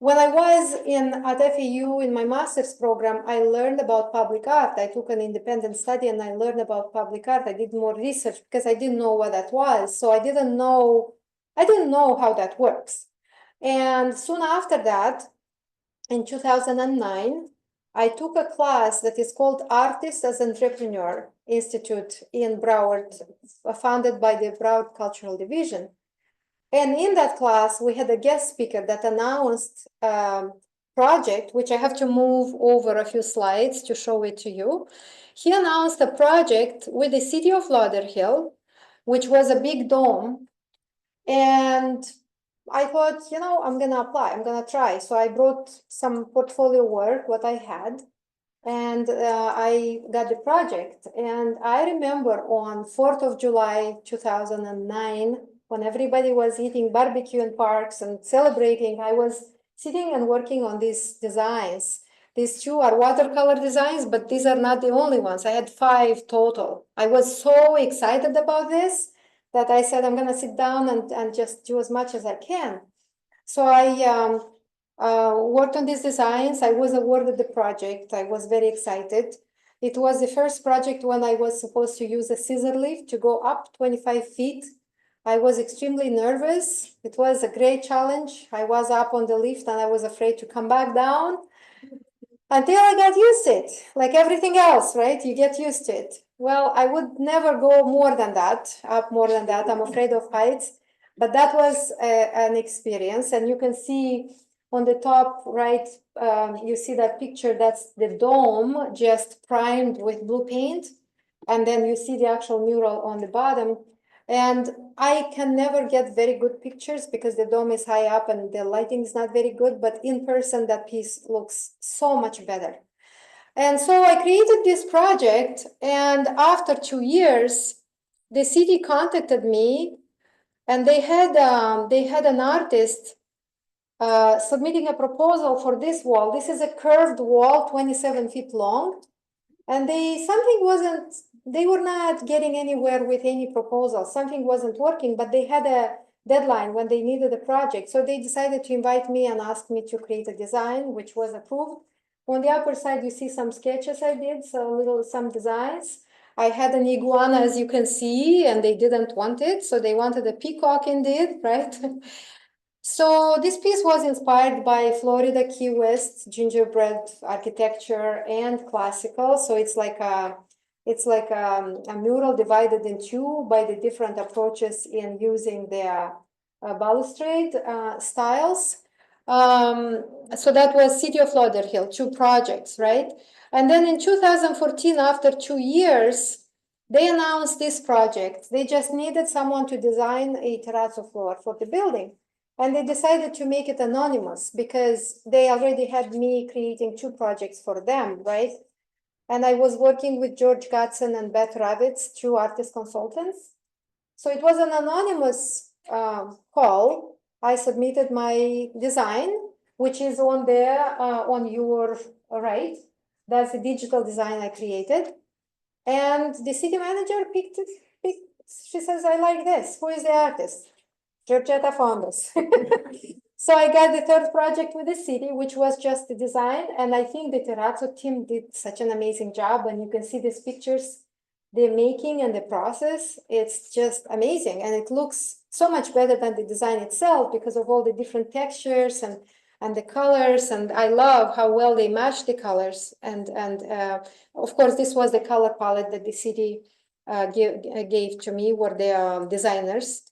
When I was at FAU in my master's program, I learned about public art. I took an independent study and I learned about public art. I did more research because I didn't know what that was. So I didn't know how that works. And soon after that, in 2009, I took a class that is called Artist as Entrepreneur Institute in Broward, founded by the Broward Cultural Division. And in that class, we had a guest speaker that announced a project, which I have to move over a few slides to show it to you. He announced a project with the city of Lauderhill, which was a big dome. And I thought, I'm going to apply, I'm going to try. So I brought some portfolio work, what I had, and I got the project. And I remember on 4th of July, 2009, when everybody was eating barbecue in parks and celebrating, I was sitting and working on these designs. These 2 are watercolor designs, but these are not the only ones. I had 5 total. I was so excited about this that I said, I'm going to sit down and just do as much as I can. So I worked on these designs. I was awarded the project. I was very excited. It was the first project when I was supposed to use a scissor lift to go up 25 feet. I was extremely nervous. It was a great challenge. I was up on the lift and I was afraid to come back down until I got used to it, like everything else, right? You get used to it. Well, I would never go more than that, up more than that. I'm afraid of heights. but that was an experience. And you can see on the top right, you see that picture, that's the dome just primed with blue paint. And then you see the actual mural on the bottom. And I can never get very good pictures because the dome is high up and the lighting is not very good, but in person that piece looks so much better. And so I created this project, and after 2 years, the city contacted me, and they had an artist submitting a proposal for this wall. This is a curved wall, 27 feet long, and they were not getting anywhere with any proposal. Something wasn't working, but they had a deadline when they needed a project. So they decided to invite me and ask me to create a design, which was approved. On the upper side, you see some sketches I did, some designs. I had an iguana, as you can see, and they didn't want it. So they wanted a peacock indeed, right? So this piece was inspired by Florida Key West gingerbread architecture and classical. So it's like a mural divided in two by the different approaches in using the balustrade styles. So that was City of Lauderhill, 2 projects, right? And then in 2014, after 2 years, they announced this project. They just needed someone to design a terrazzo floor for the building. And they decided to make it anonymous because they already had me creating 2 projects for them, right? And I was working with George Gatson and Beth Ravitz, 2 artist consultants. So it was an anonymous call. I submitted my design, which is on there on your right. That's the digital design I created. And the city manager picked, she says, I like this. Who is the artist? Georgeta Fondos. So I got the 3rd project with the city, which was just the design. And I think the terrazzo team did such an amazing job. And you can see these pictures they're making and the process. It's just amazing. And it looks so much better than the design itself because of all the different textures and the colors. And I love how well they match the colors. And of course, this was the color palette that the city gave to me, were the designers.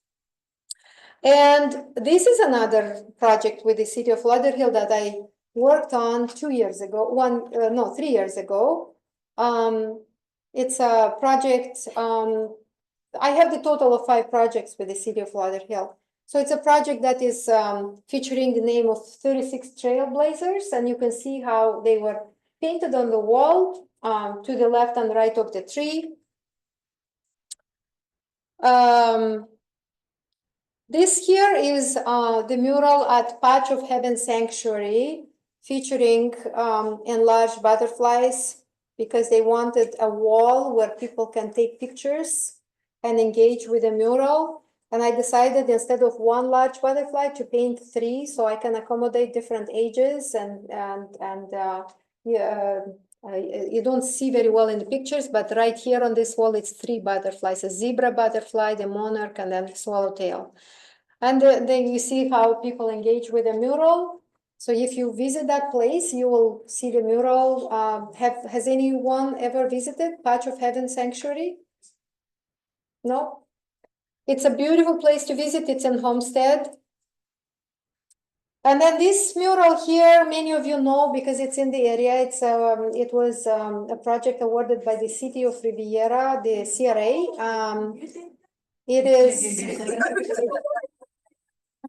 And this is another project with the City of Lauderhill that I worked on 2 years ago, 3 years ago. It's a project, I have the total of 5 projects with the City of Lauderhill. So it's a project that is featuring the name of 36 trailblazers, and you can see how they were painted on the wall to the left and right of the tree. This here is the mural at Patch of Heaven Sanctuary, featuring enlarged butterflies, because they wanted a wall where people can take pictures and engage with the mural. And I decided instead of 1 large butterfly to paint 3, so I can accommodate different ages you don't see very well in the pictures, but right here on this wall, it's 3 butterflies, a zebra butterfly, the monarch, and then the swallowtail. And then you see how people engage with the mural. So if you visit that place, you will see the mural. Has anyone ever visited Patch of Heaven Sanctuary? No? It's a beautiful place to visit. It's in Homestead. And then this mural here, many of you know because it's in the area. It was a project awarded by the City of Riviera, the CRA.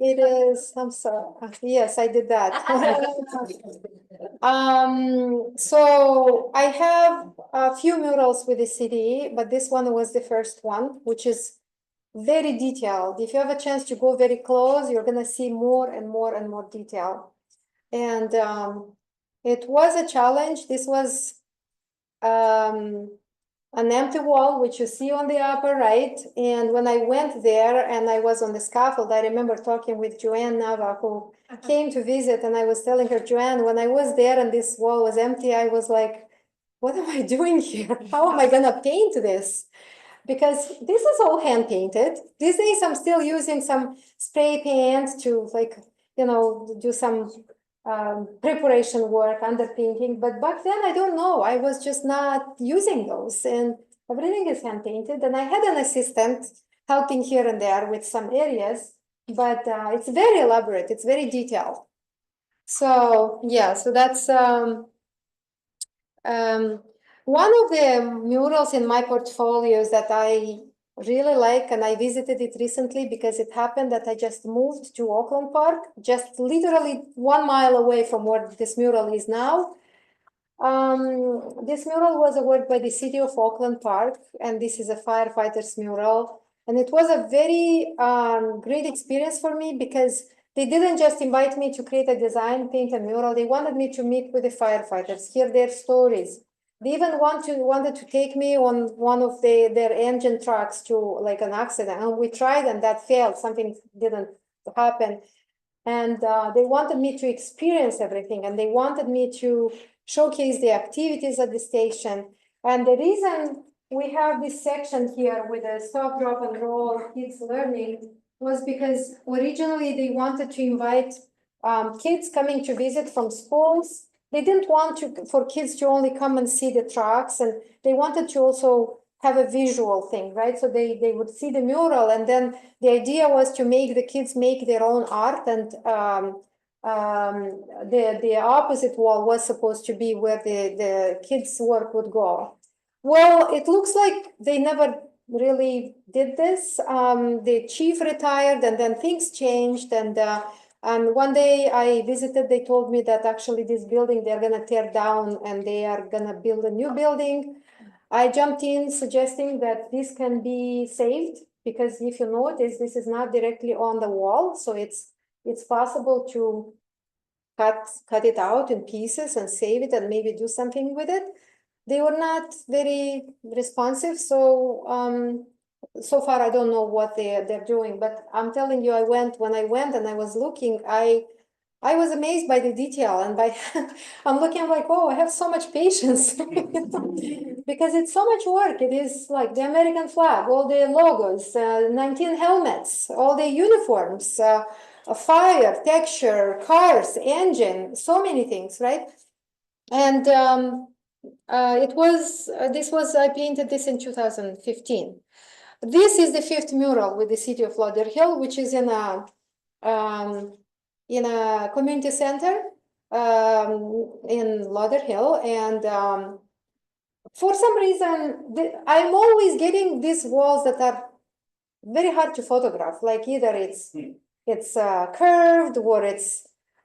It is, I'm sorry. Yes, I did that. So I have a few murals with the city, but this one was the first one, which is very detailed. If you have a chance to go very close, you're gonna see more and more and more detail. And it was a challenge. This was an empty wall, which you see on the upper right. And when I went there and I was on the scaffold, I remember talking with Joanne Nava, who came to visit, and I was telling her, Joanne, when I was there and this wall was empty, I was like, what am I doing here? How am I gonna paint this? Because this is all hand painted. These days I'm still using some spray paint to do some preparation work, underpainting, but back then I don't know, I was just not using those, and everything is hand painted. And I had an assistant helping here and there with some areas, but it's very elaborate. It's very detailed. So yeah, so that's one of the murals in my portfolios that I really like, and I visited it recently because it happened that I just moved to Auckland Park, just literally 1 mile away from where this mural is now. This mural was awarded by the city of Auckland Park, and this is a firefighter's mural. And it was a very great experience for me because they didn't just invite me to create a design, paint a mural. They wanted me to meet with the firefighters, hear their stories. They even wanted to take me on one of their engine trucks to like an accident, and we tried, and that failed. Something didn't happen, and they wanted me to experience everything, and they wanted me to showcase the activities at the station. And the reason we have this section here with a stop, drop, and roll kids learning was because originally they wanted to invite kids coming to visit from schools. They didn't want for kids to only come and see the trucks, and they wanted to also have a visual thing, right? So they would see the mural, and then the idea was to make the kids make their own art, and the opposite wall was supposed to be where the kids' work would go. Well, it looks like they never really did this. The chief retired, and then things changed, and one day I visited, they told me that actually this building they're gonna tear down and they are gonna build a new building. I jumped in suggesting that this can be saved, because if you notice, this is not directly on the wall, so it's possible to cut it out in pieces and save it and maybe do something with it. They were not very responsive, so so far I don't know what they're doing, but I'm telling you, when I went and I was looking, I was amazed by the detail, and by I'm looking like, oh, I have so much patience because it's so much work. It is like the American flag, all the logos, 19 helmets, all the uniforms, fire, texture, cars, engine, so many things, right? And I painted this in 2015. This is the 5th mural with the city of Lauderhill, which is in a community center in Lauderhill, and for some reason I'm always getting these walls that are very hard to photograph. Like either it's curved or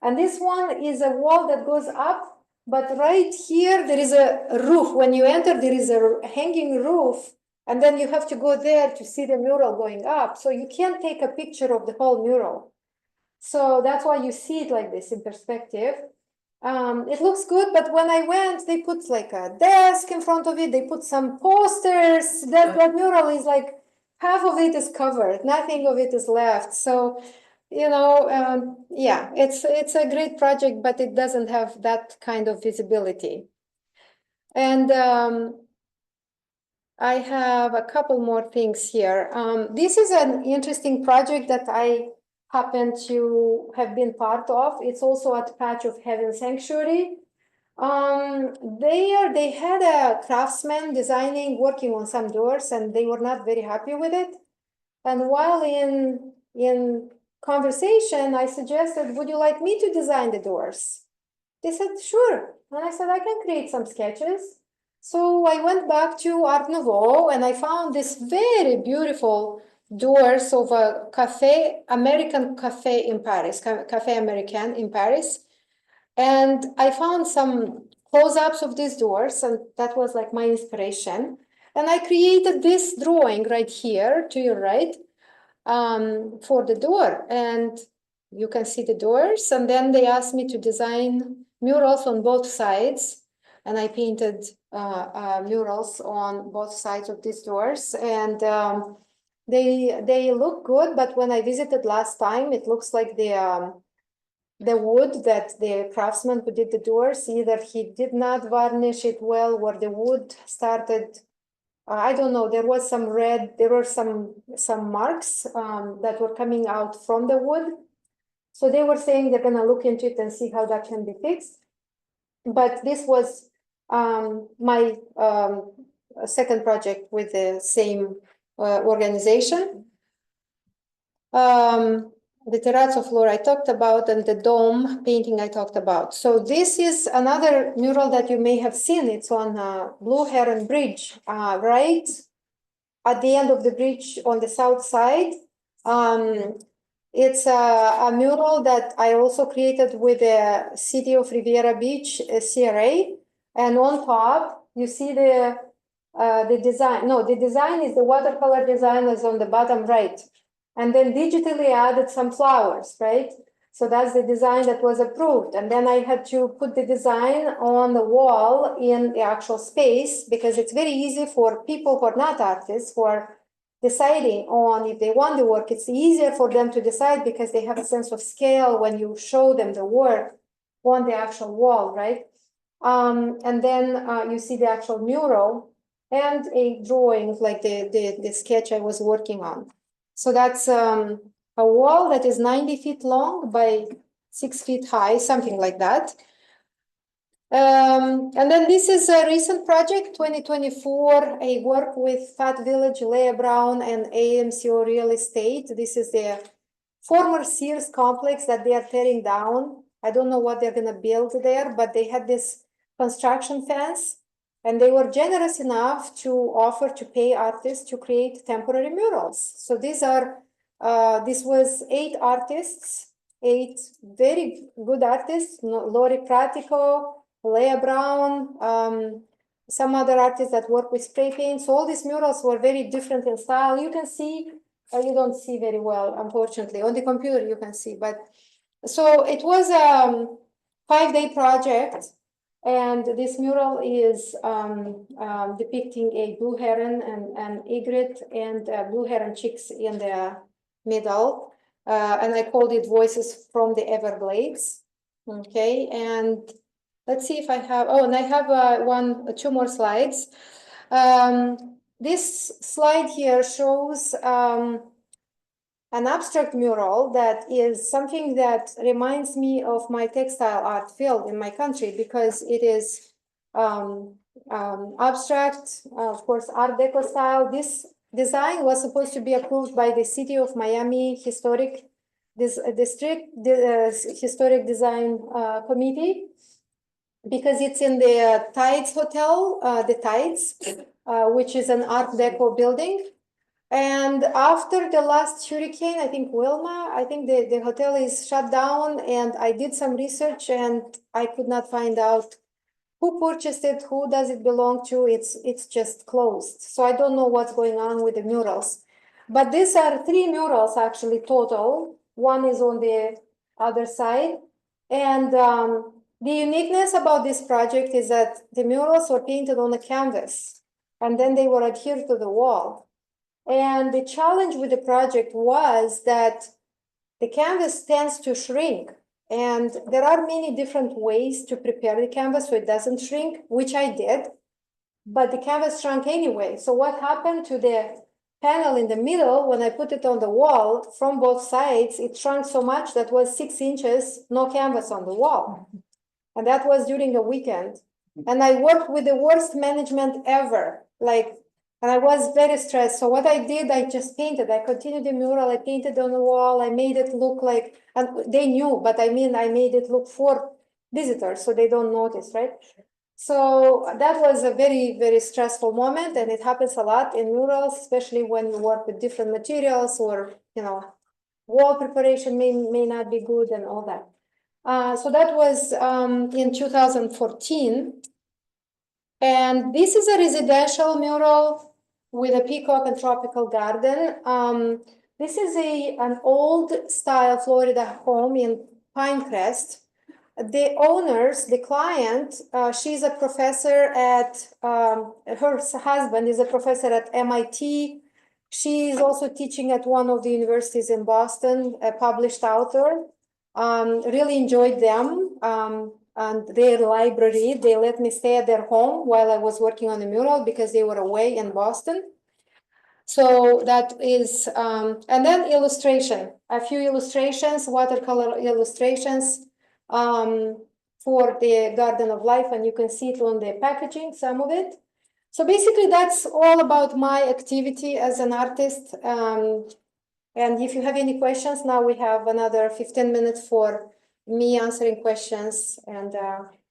and this one is a wall that goes up, but right here there is a roof. When you enter, there is a hanging roof, and then you have to go there to see the mural going up. So you can't take a picture of the whole mural. So that's why you see it like this in perspective. It looks good, but when I went, they put like a desk in front of it. They put some posters. That mural is like half of it is covered. Nothing of it is left. So, yeah, it's a great project, but it doesn't have that kind of visibility. And I have a couple more things here. This is an interesting project that I happen to have been part of. It's also at Patch of Heaven Sanctuary. They had a craftsman working on some doors, and they were not very happy with it. And while in conversation, I suggested, would you like me to design the doors? They said, sure. And I said, I can create some sketches. So I went back to Art Nouveau, and I found this very beautiful doors of a American cafe in Paris, Café Americain in Paris. And I found some close-ups of these doors, and that was like my inspiration. And I created this drawing right here to your right for the door. And you can see the doors. And then they asked me to design murals on both sides. And I painted murals on both sides of these doors. And they look good, but when I visited last time, it looks like the wood that the craftsman who did the doors, either he did not varnish it well, or the wood started, I don't know, there was some red, there were some marks that were coming out from the wood. So they were saying they're gonna look into it and see how that can be fixed. But this was my second project with the same organization. the terrazzo floor I talked about, and the dome painting I talked about. So this is another mural that you may have seen. It's on Blue Heron Bridge, right at the end of the bridge on the south side. It's a mural that I also created with the City of Riviera Beach, CRA. And on top, you see the design. No, the design is the watercolor design is on the bottom right. And then digitally added some flowers, right? So that's the design that was approved. And then I had to put the design on the wall in the actual space, because it's very easy for people who are not artists, who are deciding on if they want the work. It's easier for them to decide because they have a sense of scale when you show them the work on the actual wall, right? And then you see the actual mural and a drawing like the sketch I was working on. So that's a wall that is 90 feet long by 6 feet high, something like that. And then this is a recent project, 2024, a work with Fat Village, Leah Brown, and AMCO Real Estate. This is the former Sears complex that they are tearing down. I don't know what they're gonna build there, but they had this construction fence, and they were generous enough to offer to pay artists to create temporary murals. So these are, this was 8 artists, 8 very good artists, Lori Pratico, Leah Brown, some other artists that work with spray paint. So all these murals were very different in style. You can see, you don't see very well, unfortunately. On the computer you can see, but so it was a 5-day project, and this mural is depicting a blue heron and egret and blue heron chicks in the middle, and I called it Voices from the Everglades. Okay, and let's see if I have, oh, and I have 2 more slides. This slide here shows an abstract mural that is something that reminds me of my textile art field in my country, because it is abstract, of course, Art Deco style. This design was supposed to be approved by the City of Miami Historic District Historic Design Committee, because it's in the Tides Hotel, the Tides, which is an Art Deco building. And after the last hurricane, I think Wilma, I think the hotel is shut down, and I did some research and I could not find out who purchased it, who does it belong to. It's just closed. So I don't know what's going on with the murals. But these are 3 murals actually total. One is on the other side. And the uniqueness about this project is that the murals were painted on a canvas, and then they were adhered to the wall. And the challenge with the project was that the canvas tends to shrink, and there are many different ways to prepare the canvas so it doesn't shrink, which I did, but the canvas shrunk anyway. So what happened to the panel in the middle, when I put it on the wall from both sides, it shrunk so much that was 6 inches, no canvas on the wall. And that was during a weekend. And I worked with the worst management ever, and I was very stressed. So what I did, I just painted. I continued the mural. I painted on the wall. I made it look like, and they knew, but I mean, I made it look for visitors so they don't notice, right? So that was a very, very stressful moment, and it happens a lot in murals, especially when you work with different materials, or, wall preparation may not be good and all that. So that was in 2014. And this is a residential mural with a peacock and tropical garden. This is an old style Florida home in Pinecrest. The owners, the client, she's a professor at, her husband is a professor at MIT. She is also teaching at one of the universities in Boston, a published author. Really enjoyed them and their library. They let me stay at their home while I was working on the mural because they were away in Boston. So that is, and then illustration, a few illustrations, watercolor illustrations for the Garden of Life, and you can see it on the packaging, some of it. So basically that's all about my activity as an artist. And if you have any questions, now we have another 15 minutes for me answering questions and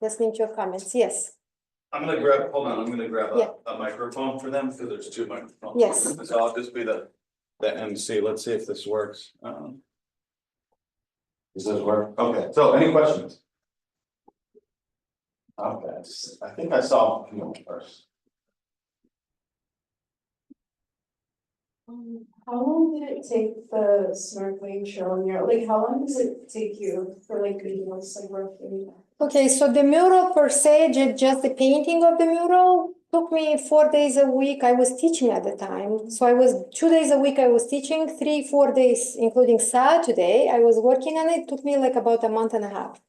listening to your comments. Yes. I'm gonna grab, hold on, I'm gonna grab Yeah. a microphone for them, because there's two microphones. Yes. So I'll just be the MC, let's see if this works. Does this work? Okay, so any questions? Okay, I think I saw you first. How long did it take the snorkeling show mural? Like, how long does it take you for like videos, like roughly? Okay, so the mural per se, just the painting of the mural took me 4 days a week. I was teaching at the time. So I was 2 days a week, I was teaching, 3-4 days, including Saturday. I was working on it. It took me like about a month and a half.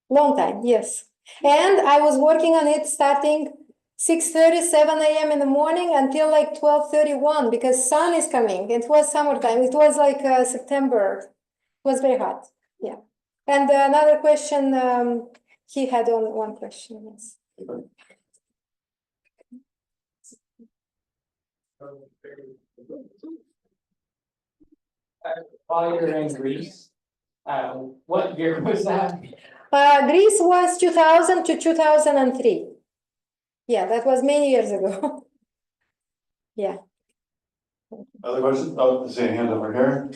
Long time, yes. And I was working on it starting 6:30, 7 a.m. in the morning until like 12:31 because sun is coming. It was summertime. It was like September. It was very hot. Yeah. And another question, he had on one question, yes. While you're in Greece, what year was that? Greece was 2000 to 2003. Yeah, that was many years ago. Yeah. Other questions? Oh, see a hand over here.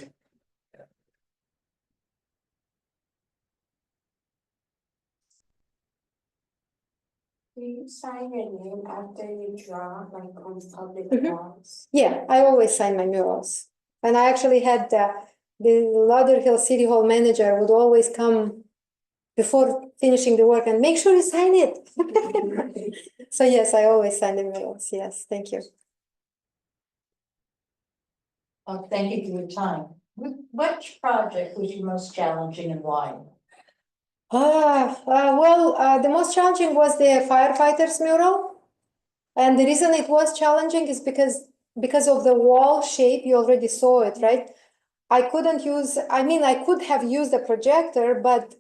Do you sign your name after you draw, like on public Mhm. walls? Yeah, I always sign my murals. And I actually had the Lauderhill City Hall manager would always come before finishing the work and make sure you sign it. So yes, I always sign the murals. Yes, thank you. Thank you for your time. Which project was your most challenging and why? The most challenging was the firefighters mural. And the reason it was challenging is because of the wall shape, you already saw it, right? I couldn't use, I mean, I could have used a projector, but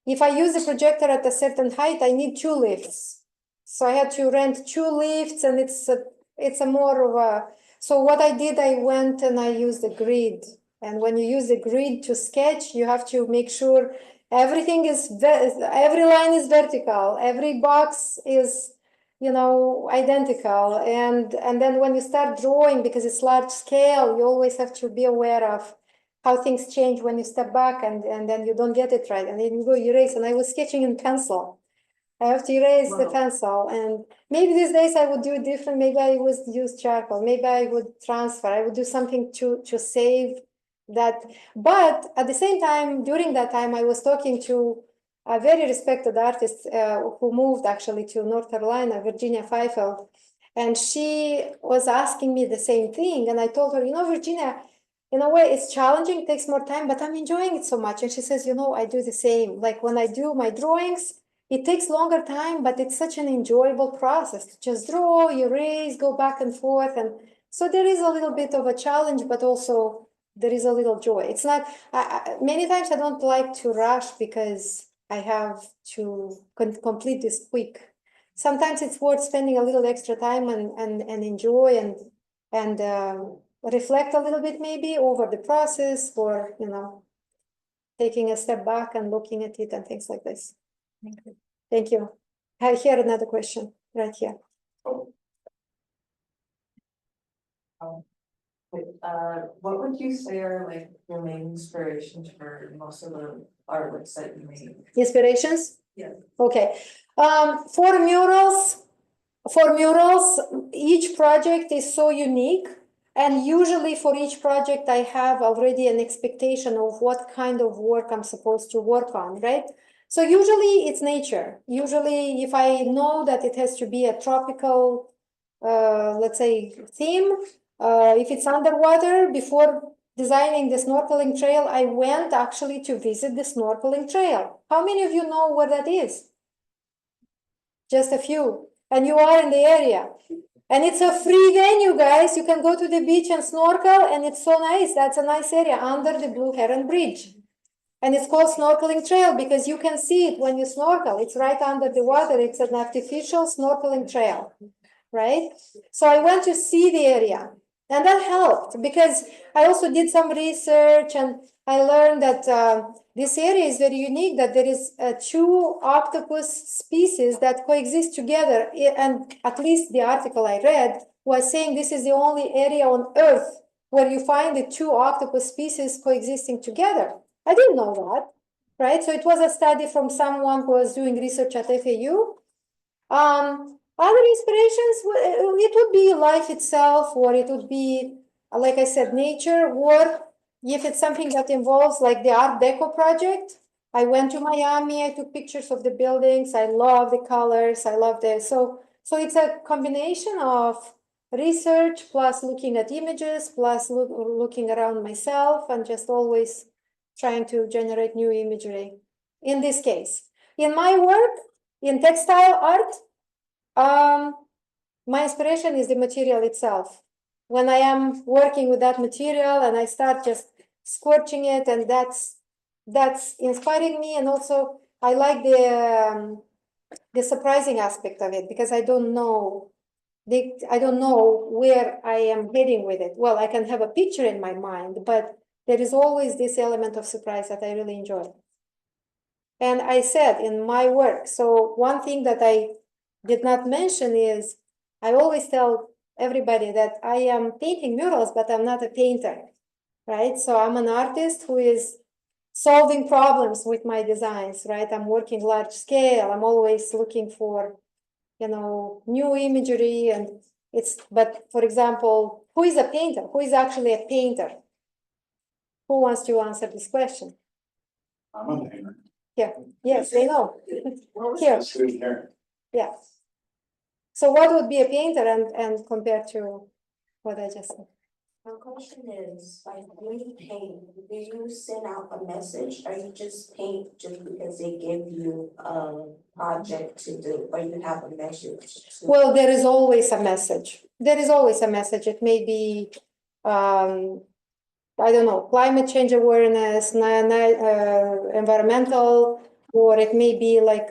if I use the projector at a certain height, I need 2 lifts. So I had to rent 2 lifts and it's a more of a, so what I did, I went and I used the grid. And when you use the grid to sketch, you have to make sure everything is, every line is vertical, every box is, you know, identical. And then when you start drawing, because it's large scale, you always have to be aware of how things change when you step back and then you don't get it right. And then you go erase. And I was sketching in pencil. I have to erase the Wow. pencil. And maybe these days I would do it different. Maybe I would use charcoal. Maybe I would transfer. I would do something to save that. But at the same time, during that time, I was talking to a very respected artist who moved actually to North Carolina, Virginia Feifeld. And she was asking me the same thing. And I told her, you know, Virginia, in a way, it's challenging, takes more time, but I'm enjoying it so much. And she says, you know, I do the same. Like when I do my drawings, it takes longer time, but it's such an enjoyable process to just draw, erase, go back and forth. And so there is a little bit of a challenge, but also there is a little joy. It's not, many times I don't like to rush because I have to complete this quick. Sometimes it's worth spending a little extra time and enjoy and reflect a little bit maybe over the process or, you know, taking a step back and looking at it and things like this. Thank you. I hear another question right here. What would you say are like your main inspirations for most of the artworks that you made? Inspirations? Yeah. Okay. For murals, each project is so unique. And usually for each project, I have already an expectation of what kind of work I'm supposed to work on, right? So usually it's nature. Usually if I know that it has to be a tropical, let's say, theme, if it's underwater, before designing the snorkeling trail, I went actually to visit the snorkeling trail. How many of you know where that is? Just a few. And you are in the area. And it's a free venue, guys. You can go to the beach and snorkel, and it's so nice. That's a nice area under the Blue Heron Bridge. And it's called Snorkeling Trail because you can see it when you snorkel. It's right under the water. It's an artificial snorkeling trail, right? So I went to see the area. And that helped because I also did some research and I learned that this area is very unique, that there is two octopus species that coexist together. And at least the article I read was saying this is the only area on Earth where you find the two octopus species coexisting together. I didn't know that, right? So it was a study from someone who was doing research at FAU. Other inspirations, it would be life itself, or it would be, like I said, nature, or if it's something that involves like the Art Deco project. I went to Miami, I took pictures of the buildings, I love the colors, I love the, so it's a combination of research plus looking at images, plus looking around myself and just always trying to generate new imagery. In this case, in my work, in textile art, my inspiration is the material itself. When I am working with that material and I start just scorching it, and that's inspiring me. And also I like the surprising aspect of it, because I don't know where I am heading with it. Well, I can have a picture in my mind, but there is always this element of surprise that I really enjoy. And I said in my work, so one thing that I did not mention is I always tell everybody that I am painting murals, but I'm not a painter, right? So I'm an artist who is solving problems with my designs, right? I'm working large scale. I'm always looking for, new imagery, and but for example, who is a painter? Who is actually a painter? Who wants to answer this question? I'm a painter. Yeah, yes, they know. Here. Sitting here. Yeah. So what would be a painter and compared to what I just said? My question is, like, when you paint, do you send out a message, or you just paint just because they give you a project to do, or you have a message? Well, there is always a message. There is always a message. It may be, I don't know, climate change awareness, environmental, or it may be like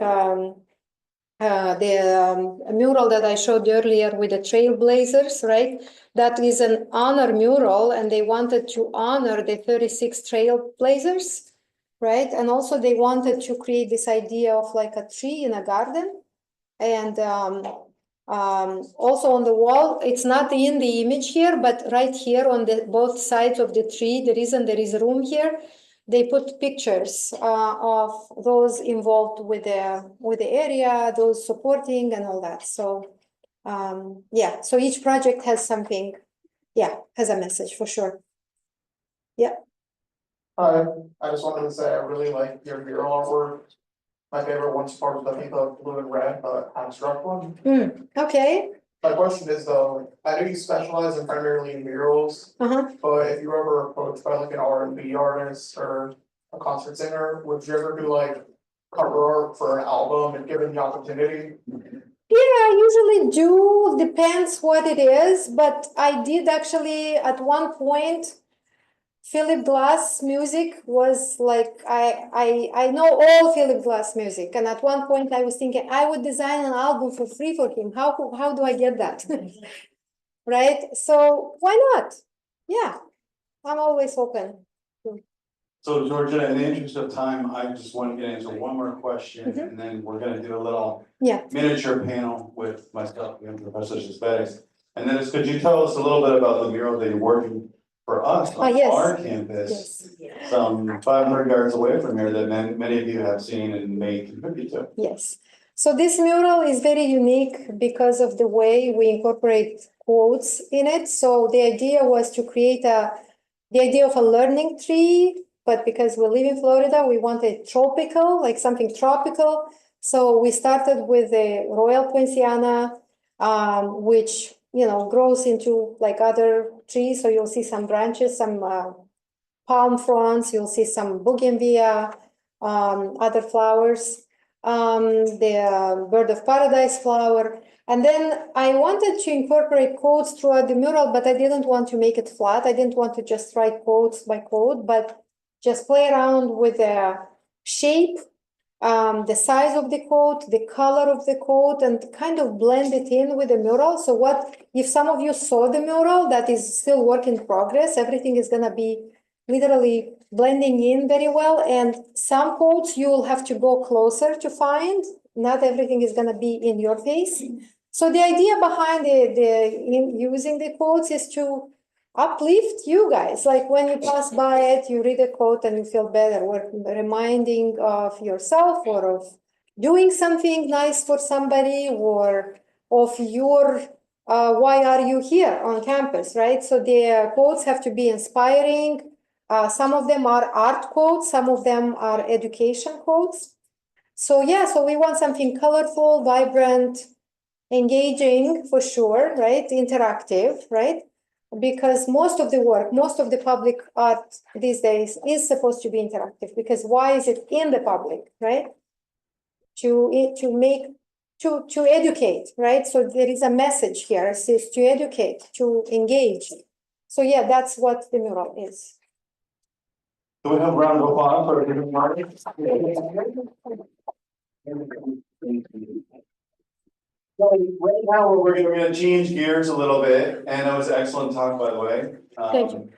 the mural that I showed earlier with the trailblazers, right? That is an honor mural, and they wanted to honor the 36 trailblazers, right? And also they wanted to create this idea of like a tree in a garden. And also on the wall, it's not in the image here, but right here on the both sides of the tree, the reason there is room here, they put pictures of those involved with the area, those supporting and all that. So yeah, so each project has something, has a message for sure. Yeah. Hi, I just wanted to say I really like your mural artwork. My favorite one's part of the blue and red, the abstract one. Okay. My question is though, I know you specialize in primarily murals, but if you were ever approached by like an R&B artist or a concert singer, would you ever do like cover art for an album and given the opportunity? Yeah, I usually do, depends what it is, but I did actually at one point, Philip Glass music was like, I know all Philip Glass music, and at one point I was thinking I would design an album for free for him. How do I get that? Right? So why not? Yeah, I'm always open. So Georgeta, in the interest of time, I just want to get into one more question, and then we're gonna do a little miniature panel with myself and Professor Suspettis. And then could you tell us a little bit about the mural that you're working for us on our campus, some 500 yards away from here, that many of you have seen and may contribute to? Yes. So this mural is very unique because of the way we incorporate quotes in it. So the idea was to create the idea of a learning tree, but because we live in Florida, we wanted tropical, like something tropical. So we started with the Royal Poinciana, which grows into like other trees. So you'll see some branches, some palm fronds, you'll see some bougainvillea, other flowers, the bird of paradise flower. And then I wanted to incorporate quotes throughout the mural, but I didn't want to make it flat. I didn't want to just write quotes by quote, but just play around with the shape the size of the quote, the color of the quote, and kind of blend it in with the mural. So what, if some of you saw the mural, that is still work in progress, everything is gonna be literally blending in very well. And some quotes you will have to go closer to find. Not everything is gonna be in your face. So the idea behind in using the quotes is to uplift you guys. Like when you pass by it, you read a quote and you feel better. We're reminding of yourself or of doing something nice for somebody or of your why are you here on campus, right? So the quotes have to be inspiring. Some of them are art quotes, some of them are education quotes. So yeah, so we want something colorful, vibrant, engaging for sure, right? Interactive, right? Because most of the work, most of the public art these days is supposed to be interactive, because why is it in the public, right? To educate, right? So there is a message here, it says to educate, to engage. So yeah, that's what the mural is. Do we have a round of applause for the party? Right now, we're gonna change gears a little bit, and that was an excellent talk, by the way. Thank you.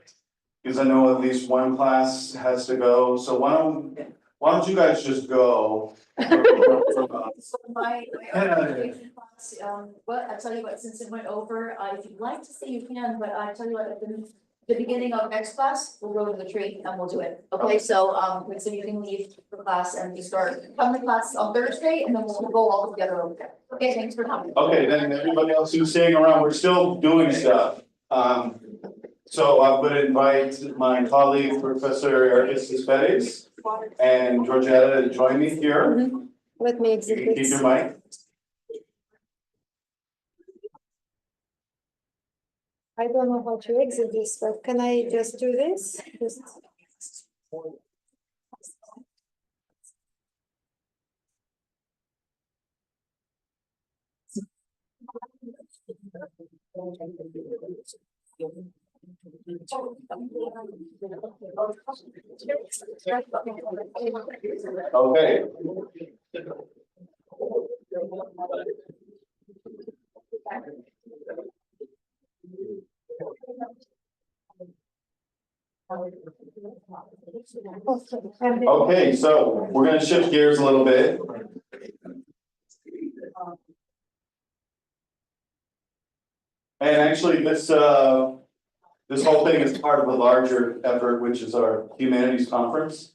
Because I know at least one class has to go, so why don't you guys just go? So my orientation class, well, I tell you what, since it went over, if you'd like to stay, you can, but I tell you what, at the beginning of next class, we'll go to the tree and we'll do it. Okay, so you can leave for class and we start coming to class on Thursday and then we'll go all together over there. Okay, thanks for coming. Okay, then everybody else who's staying around, we're still doing stuff. So I'm gonna invite my colleague, Professor Erica Cespedes and Georgeta to join me here. Let me You exit can keep this. your mic. I don't know how to exit this, but can I just do this? Just... Okay. Okay, so we're gonna shift gears a little bit. And actually, this whole thing is part of a larger effort, which is our humanities conference,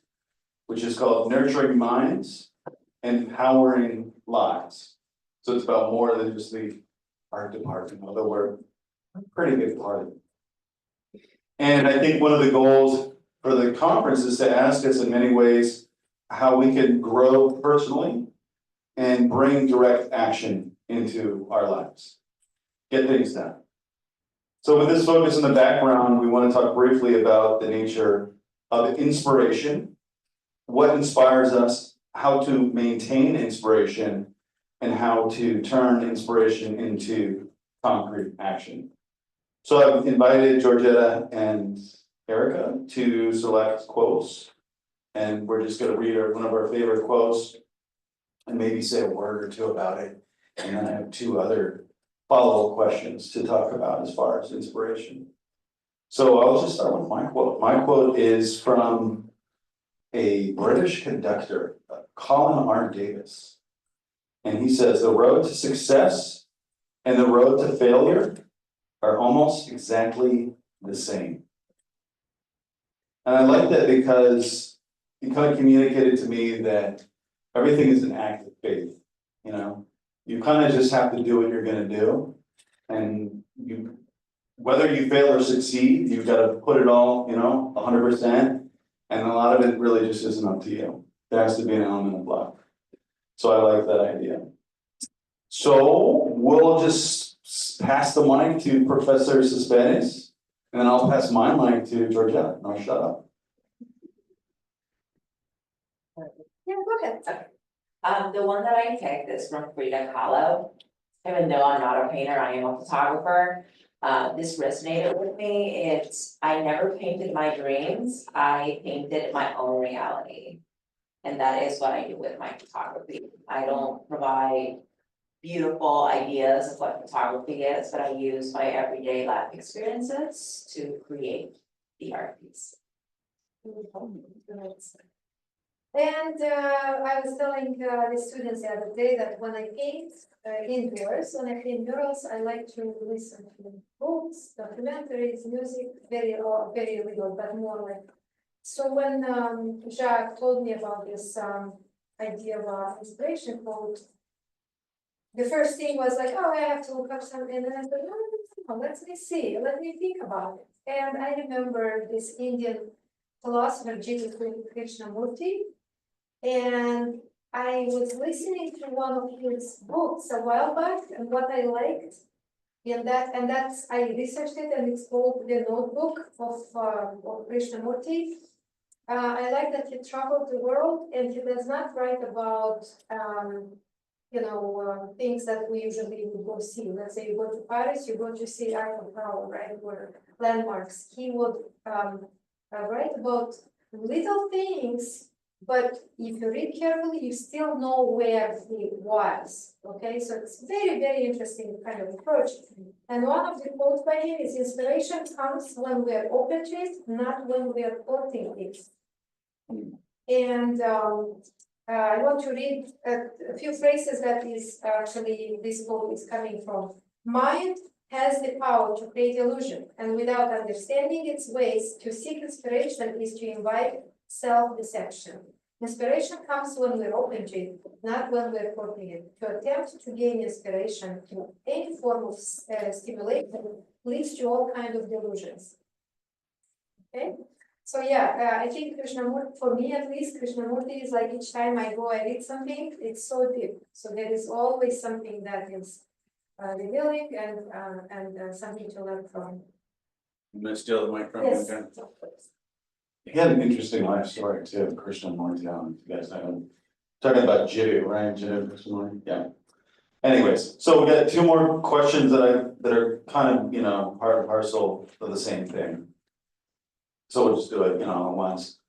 which is called Nurturing Minds and Empowering Lives. So it's about more than just the art department, although we're a pretty big part of it. And I think one of the goals for the conference is to ask us in many ways how we can grow personally and bring direct action into our lives. Get things done. So with this focus in the background, we want to talk briefly about the nature of inspiration, what inspires us, how to maintain inspiration, and how to turn inspiration into concrete action. So I've invited Georgeta and Erica to select quotes, and we're just gonna read one of our favorite quotes and maybe say a word or two about it. And then I have two other follow-up questions to talk about as far as inspiration. So I'll just start with my quote. My quote is from a British conductor, Colin R. Davis. And he says, "The road to success and the road to failure are almost exactly the same." And I like that because he kind of communicated to me that everything is an act of faith, you know? You kind of just have to do what you're gonna do. And whether you fail or succeed, you've got to put it all, 100%. And a lot of it really just isn't up to you. There has to be an element of luck. So I like that idea. So we'll just pass the mic to Professor Cespedes, and then I'll pass my mic to Georgeta. No, shut up. Yeah, go ahead. Okay. The one that I picked is from Frida Kahlo. Even though I'm not a painter, I am a photographer. This resonated with me. I never painted my dreams. I painted my own reality. And that is what I do with my photography. I don't provide beautiful ideas of what photography is, but I use my everyday life experiences to create the art piece. And I was telling the students the other day that when I paint indoors, when I paint murals, I like to listen to books, documentaries, music, very little, but more like. So when Jacques told me about this idea of inspiration quote, the first thing was like, oh, I have to look up something, and then I said, no, let me see, let me think about it. And I remember this Indian philosopher, Georgeta Krishnamurti, and I was listening to one of his books a while back, and what I liked, and that's I researched it, and it's called The Notebook of Krishnamurti. I like that he traveled the world, and he does not write about things that we usually would go see. Let's say you go to Paris, you go to see Eiffel Tower, right, or landmarks. He would write about little things, but if you read carefully, you still know where he was. Okay, so it's very interesting kind of approach. And one of the quotes by him is, "Inspiration comes when we are open to it, not when we are quoting it." And I want to read a few phrases that is actually this quote is coming from. Mind has the power to create illusion, and without understanding its ways, to seek inspiration is to invite self-deception. Inspiration comes when we're open to it, not when we're quoting it. To attempt to gain inspiration through any form of stimulation leads to all kinds of delusions. Okay? So yeah, I think Krishnamurti, for me at least, Krishnamurti is like each time I go, I read something, it's so deep. So there is always something that is revealing and something to learn from. I'm gonna steal the mic from you Yes. again. He had an interesting life story too, Krishnamurti, you guys know. Talking about Jiddu, right? Jiddu Krishnamurti, yeah. Anyways, so we got two more questions that are kind of, part and parcel of the same thing. So we'll just do it, all at once.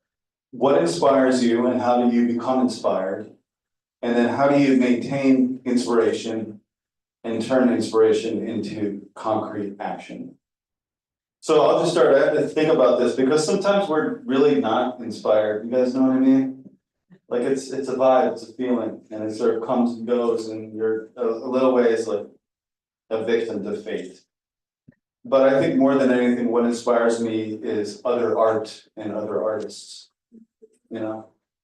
What inspires you and how do you become inspired? And then how do you maintain inspiration and turn inspiration into concrete action? So I'll just start, I have to think about this because sometimes we're really not inspired, you guys know what I mean? Like it's a vibe, it's a feeling, and it sort of comes and goes and you're a little ways like a victim to fate. But I think more than anything, what inspires me is other art and other artists,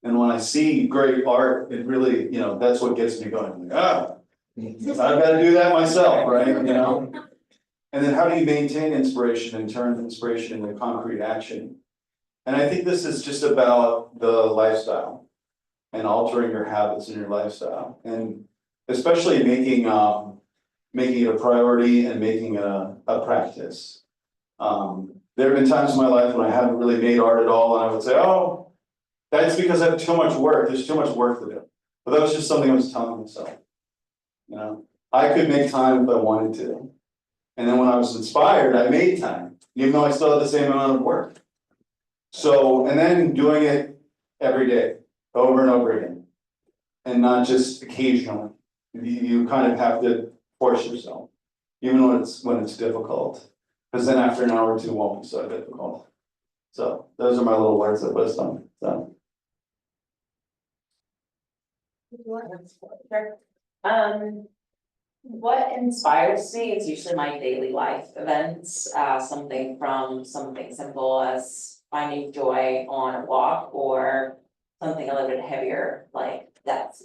And when I see great art, it really, that's what gets me going. Like, I've got to do that myself, right? And then how do you maintain inspiration and turn inspiration into concrete action? And I think this is just about the lifestyle and altering your habits in your lifestyle, and especially making it a priority and making it a practice. There have been times in my life when I haven't really made art at all, and I would say, oh, that's because I have too much work, there's too much work to do. But that was just something I was telling myself. I could make time if I wanted to. And then when I was inspired, I made time, even though I still had the same amount of work. So, and then doing it every day, over and over again, and not just occasionally. You kind of have to force yourself, even when it's difficult, because then after an hour or two it won't be so difficult. So those are my little words of wisdom. So. Sure. What inspires me is usually my daily life events, something simple as finding joy on a walk or something a little bit heavier like that.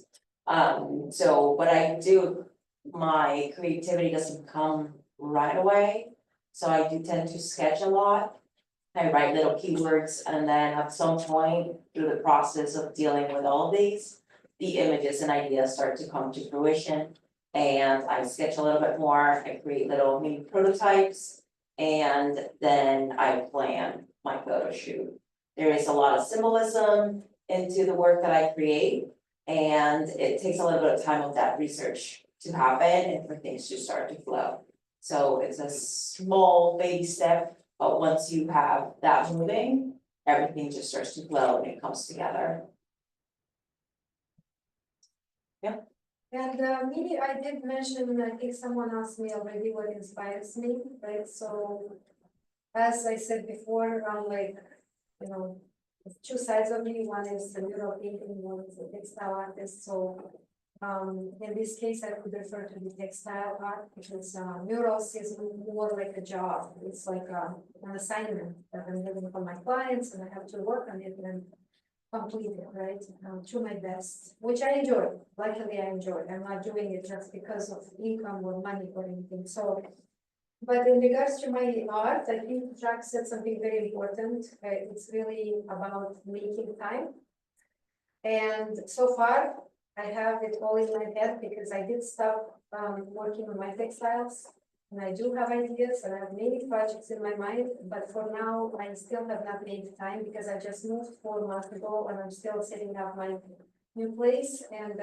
So what I do, my creativity doesn't come right away. So I do tend to sketch a lot. I write little keywords, and then at some point through the process of dealing with all of these, the images and ideas start to come to fruition. And I sketch a little bit more, I create little mini prototypes, and then I plan my photo shoot. There is a lot of symbolism into the work that I create, and it takes a little bit of time of that research to happen and for things to start to flow. So it's a small baby step, but once you have that moving, everything just starts to flow and it comes together. And me, I did mention, I think someone asked me already what inspires me, right? So as I said before, I'm like, you know, there's two sides of me. One is the mural painting, one is the textile artist. So in this case, I could refer to the textile art because murals is more like a job. It's like an assignment that I'm doing for my clients, and I have to work on it and complete it, right? To my best, which I enjoy. Luckily, I enjoy. I'm not doing it just because of income or money or anything. So, but in regards to my art, I think Jacques said something very important. It's really about making time. And so far, I have it all in my head because I did stop working on my textiles. And I do have ideas and I have many projects in my mind, but for now, I still have not made time because I just moved 4 months ago and I'm still setting up my new place. And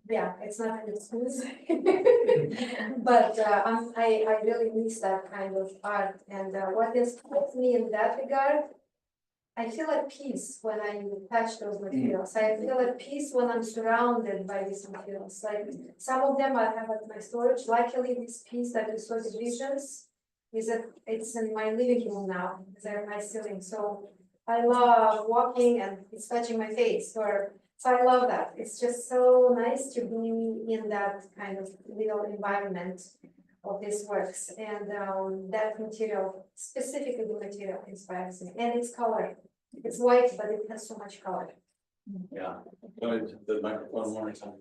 yeah, it's not an excuse. But I really miss that kind of art. And what inspires me in that regard, I feel at peace when I touch those materials. I feel at peace when I'm surrounded by these materials. Like some of them I have at my storage. Luckily, this piece that you saw the visions it's in my living room now. They're my ceiling. So I love walking and it's touching my face. So I love that. It's just so nice to be in that kind of little environment of these works, and that material, specifically the material, inspires me, and its color. It's white, but it has so much color. Yeah, go ahead to the microphone one more time.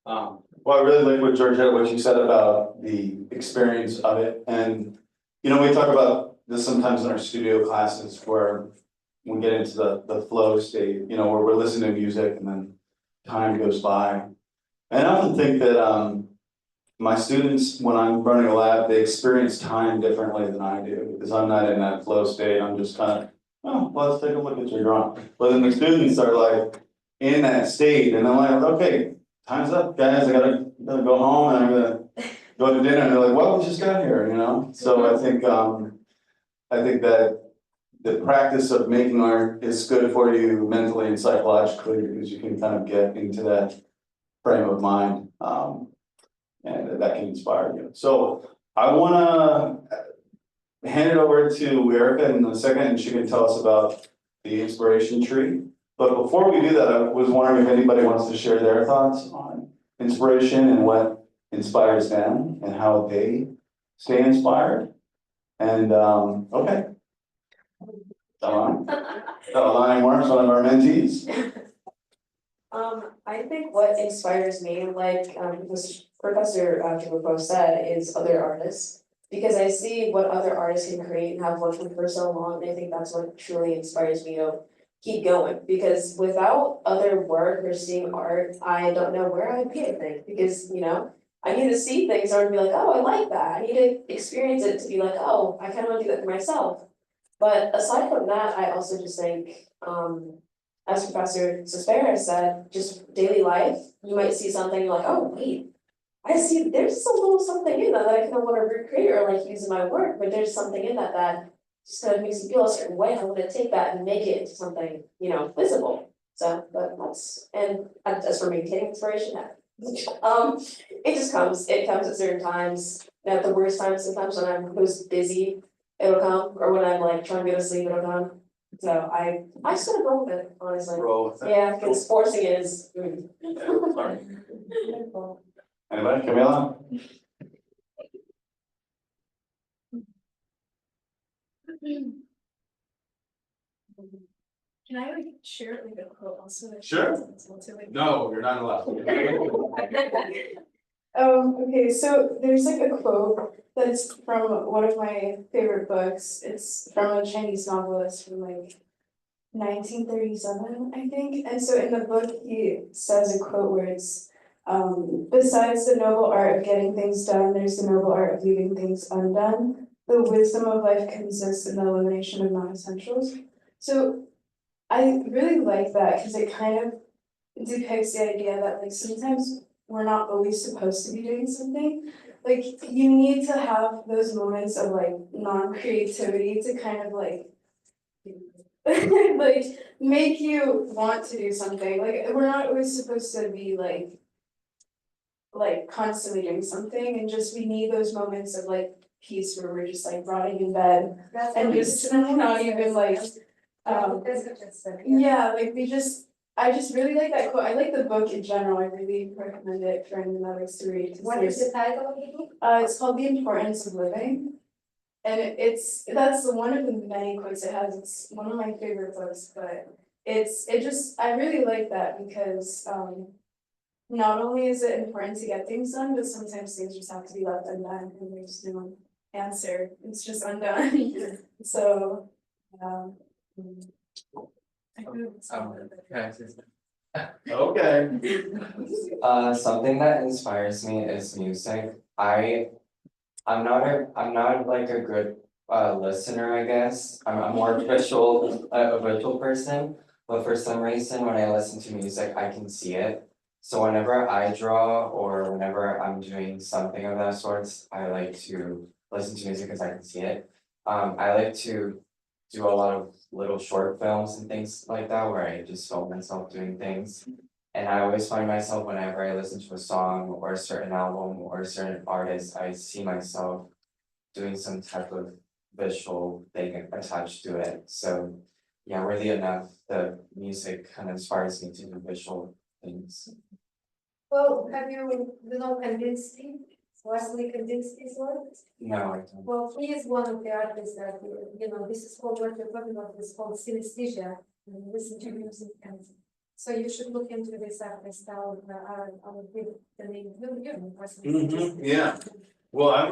Well, I really like what Georgeta, what you said about the experience of it, and you know, we talk about this sometimes in our studio classes where we get into the flow state, you know, where we're listening to music and then time goes by. And I often think that my students, when I'm running a lab, they experience time differently than I do, because I'm not in that flow state. I'm just kind of, oh, let's take a look at your drawing. But then the students are like in that state, and I'm like, okay, time's up, guys. I gotta go home, and I'm gonna go to dinner. And they're like, well, we just got here, you know. So I think that the practice of making art is good for you mentally and psychologically, because you can kind of get into that frame of mind. And that can inspire you. So I wanna hand it over to Erica in a second, and she can tell us about the inspiration tree. But before we do that, I was wondering if anybody wants to share their thoughts on inspiration and what inspires them and how they stay inspired. And okay. Alana Worms, one of our mentees. I think what inspires me, like Professor Jacopo said, is other artists. Because I see what other artists can create and have worked with for so long, and I think that's what truly inspires me to keep going. Because without other work or seeing art, I don't know where I'd be, I think. Because, you know, I need to see things or be like, oh, I like that. I need to experience it to be like, oh, I kind of want to do that for myself. But aside from that, I also just think, as Professor Suspera said, just daily life, you might see something, you're like, oh, wait, I see there's a little something in that I kind of want to recreate or like use in my work, but there's something in that just kind of makes you feel a certain way. I want to take that and make it into something, you know, visible. So, but that's, and as for maintaining inspiration, it just comes, it comes at certain times, at the worst times, sometimes when I'm most busy, it'll come, or when I'm like trying to go to sleep, it'll come. So I just gotta roll with it, honestly. Roll with it. Yeah, because forcing it is. Anybody, Camila? Can I like share like a quote also? Sure. No, you're not allowed. Okay, so there's like a quote that's from one of my favorite books. It's from a Chinese novelist from like 1937, I think. And so in the book, he says a quote where it's, besides the noble art of getting things done, there's the noble art of leaving things undone. The wisdom of life consists in the elimination of non-essentials. So I really like that because it kind of depicts the idea that like sometimes we're not always supposed to be doing something. Like you need to have those moments of like non-creativity to kind of like like make you want to do something. Like we're not always supposed to be like constantly doing something, and just we need those moments of like peace where we're just like rotting in bed and just not even like yeah, like I just really like that quote. I like the book in general. I really recommend it for anyone that likes to read. What is the title of the book? It's called The Importance of Living. And that's one of the many quotes it has. It's one of my favorite books, but I really like that because not only is it important to get things done, but sometimes things just have to be left undone and there's no answer. It's just undone. So Okay. Something that inspires me is music. I'm not like a good listener, I guess. I'm more a visual person, but for some reason, when I listen to music, I can see it. So whenever I draw or whenever I'm doing something of that sort, I like to listen to music because I can see it. I like to do a lot of little short films and things like that where I just film myself doing things. And I always find myself whenever I listen to a song or a certain album or a certain artist, I see myself doing some type of visual thing attached to it. So yeah, really enough, the music kind of inspires me to do visual things. Well, have you know Kandinsky? Wesley Kandinsky's work? No, I don't. Well, he is one of the artists that, this is called what you're talking about, this is called synesthesia. And listen to music and so you should look into this artist. I'll give the name. Yeah. Well, I can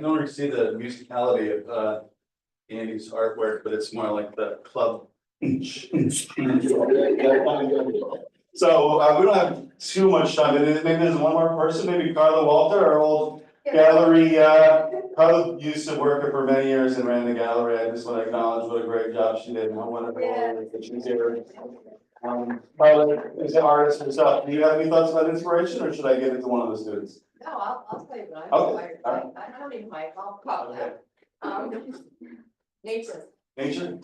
already see the musicality of Andy's artwork, but it's more like the club. So we don't have too much time, maybe there's one more person, maybe Carla Walter, our old gallery, Carla used to work for many years and ran the gallery. I just want to acknowledge what a great job she did, and how wonderful that she's here. Carla is an artist herself. Do you have any thoughts about inspiration, or should I give it to one of the students? No, I'll tell you what Okay, all right. I don't even like, I'll call it. Nature, Nature?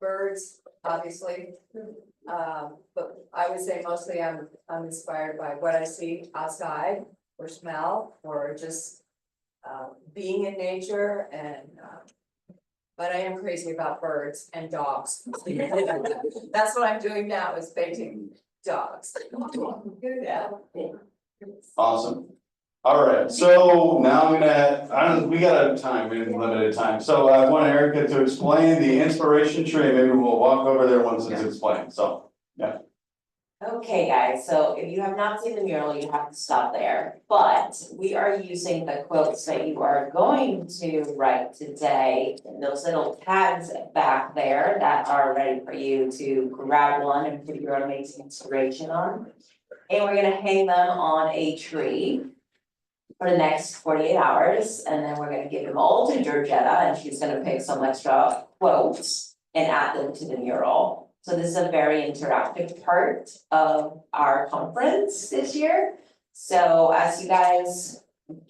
birds, obviously. But I would say mostly I'm inspired by what I see outside or smell or just being in nature and but I am crazy about birds and dogs. That's what I'm doing now is painting dogs. Yeah. Awesome. All right, so now we got time, we have limited time, so I want Erica to explain the inspiration tree, maybe we'll walk over there once it's explained, so, yeah. Okay, guys, so if you have not seen the mural, you have to stop there, but we are using the quotes that you are going to write today in those little tags back there that are ready for you to grab one and put your amazing inspiration on. And we're gonna hang them on a tree for the next 48 hours, and then we're gonna give them all to Georgeta, and she's gonna pick some extra quotes and add them to the mural. So this is a very interactive part of our conference this year. So as you guys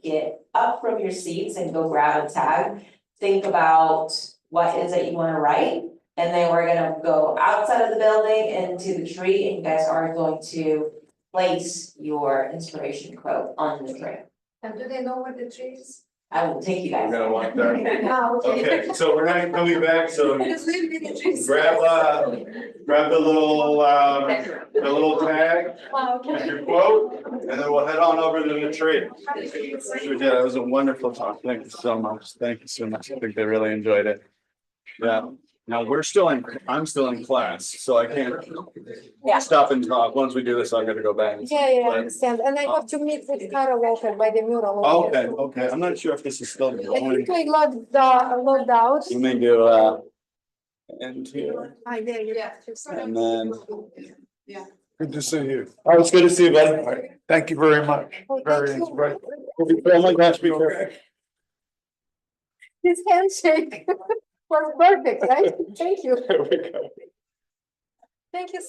get up from your seats and go grab a tag, think about what is it you wanna write, and then we're gonna go outside of the building into the tree, and you guys are going to place your inspiration quote on the tree. And do they know where the tree is? I will take you guys. We're gonna walk there. Okay. Okay, so we're not coming back, so Just leave me the trees. grab the little tag with your quote, and then we'll head on over to the tree. Yeah, that was a wonderful talk, thank you so much, thank you so much, I think they really enjoyed it. Yeah, now I'm still in class, so I can't stop and talk, once we do this, I'm gonna go back. Yeah, I understand, and I have to meet with Carla Walker by the mural. Okay, I'm not sure if this is still I going. think we logged out. Let me do end here, There you and then. Good to see you. Oh, it's good to see you, buddy. Thank you very much. Oh, Very thank you. inspirational. Oh my gosh, be careful. This handshake was perfect, right? Thank you. There we go. Thank you.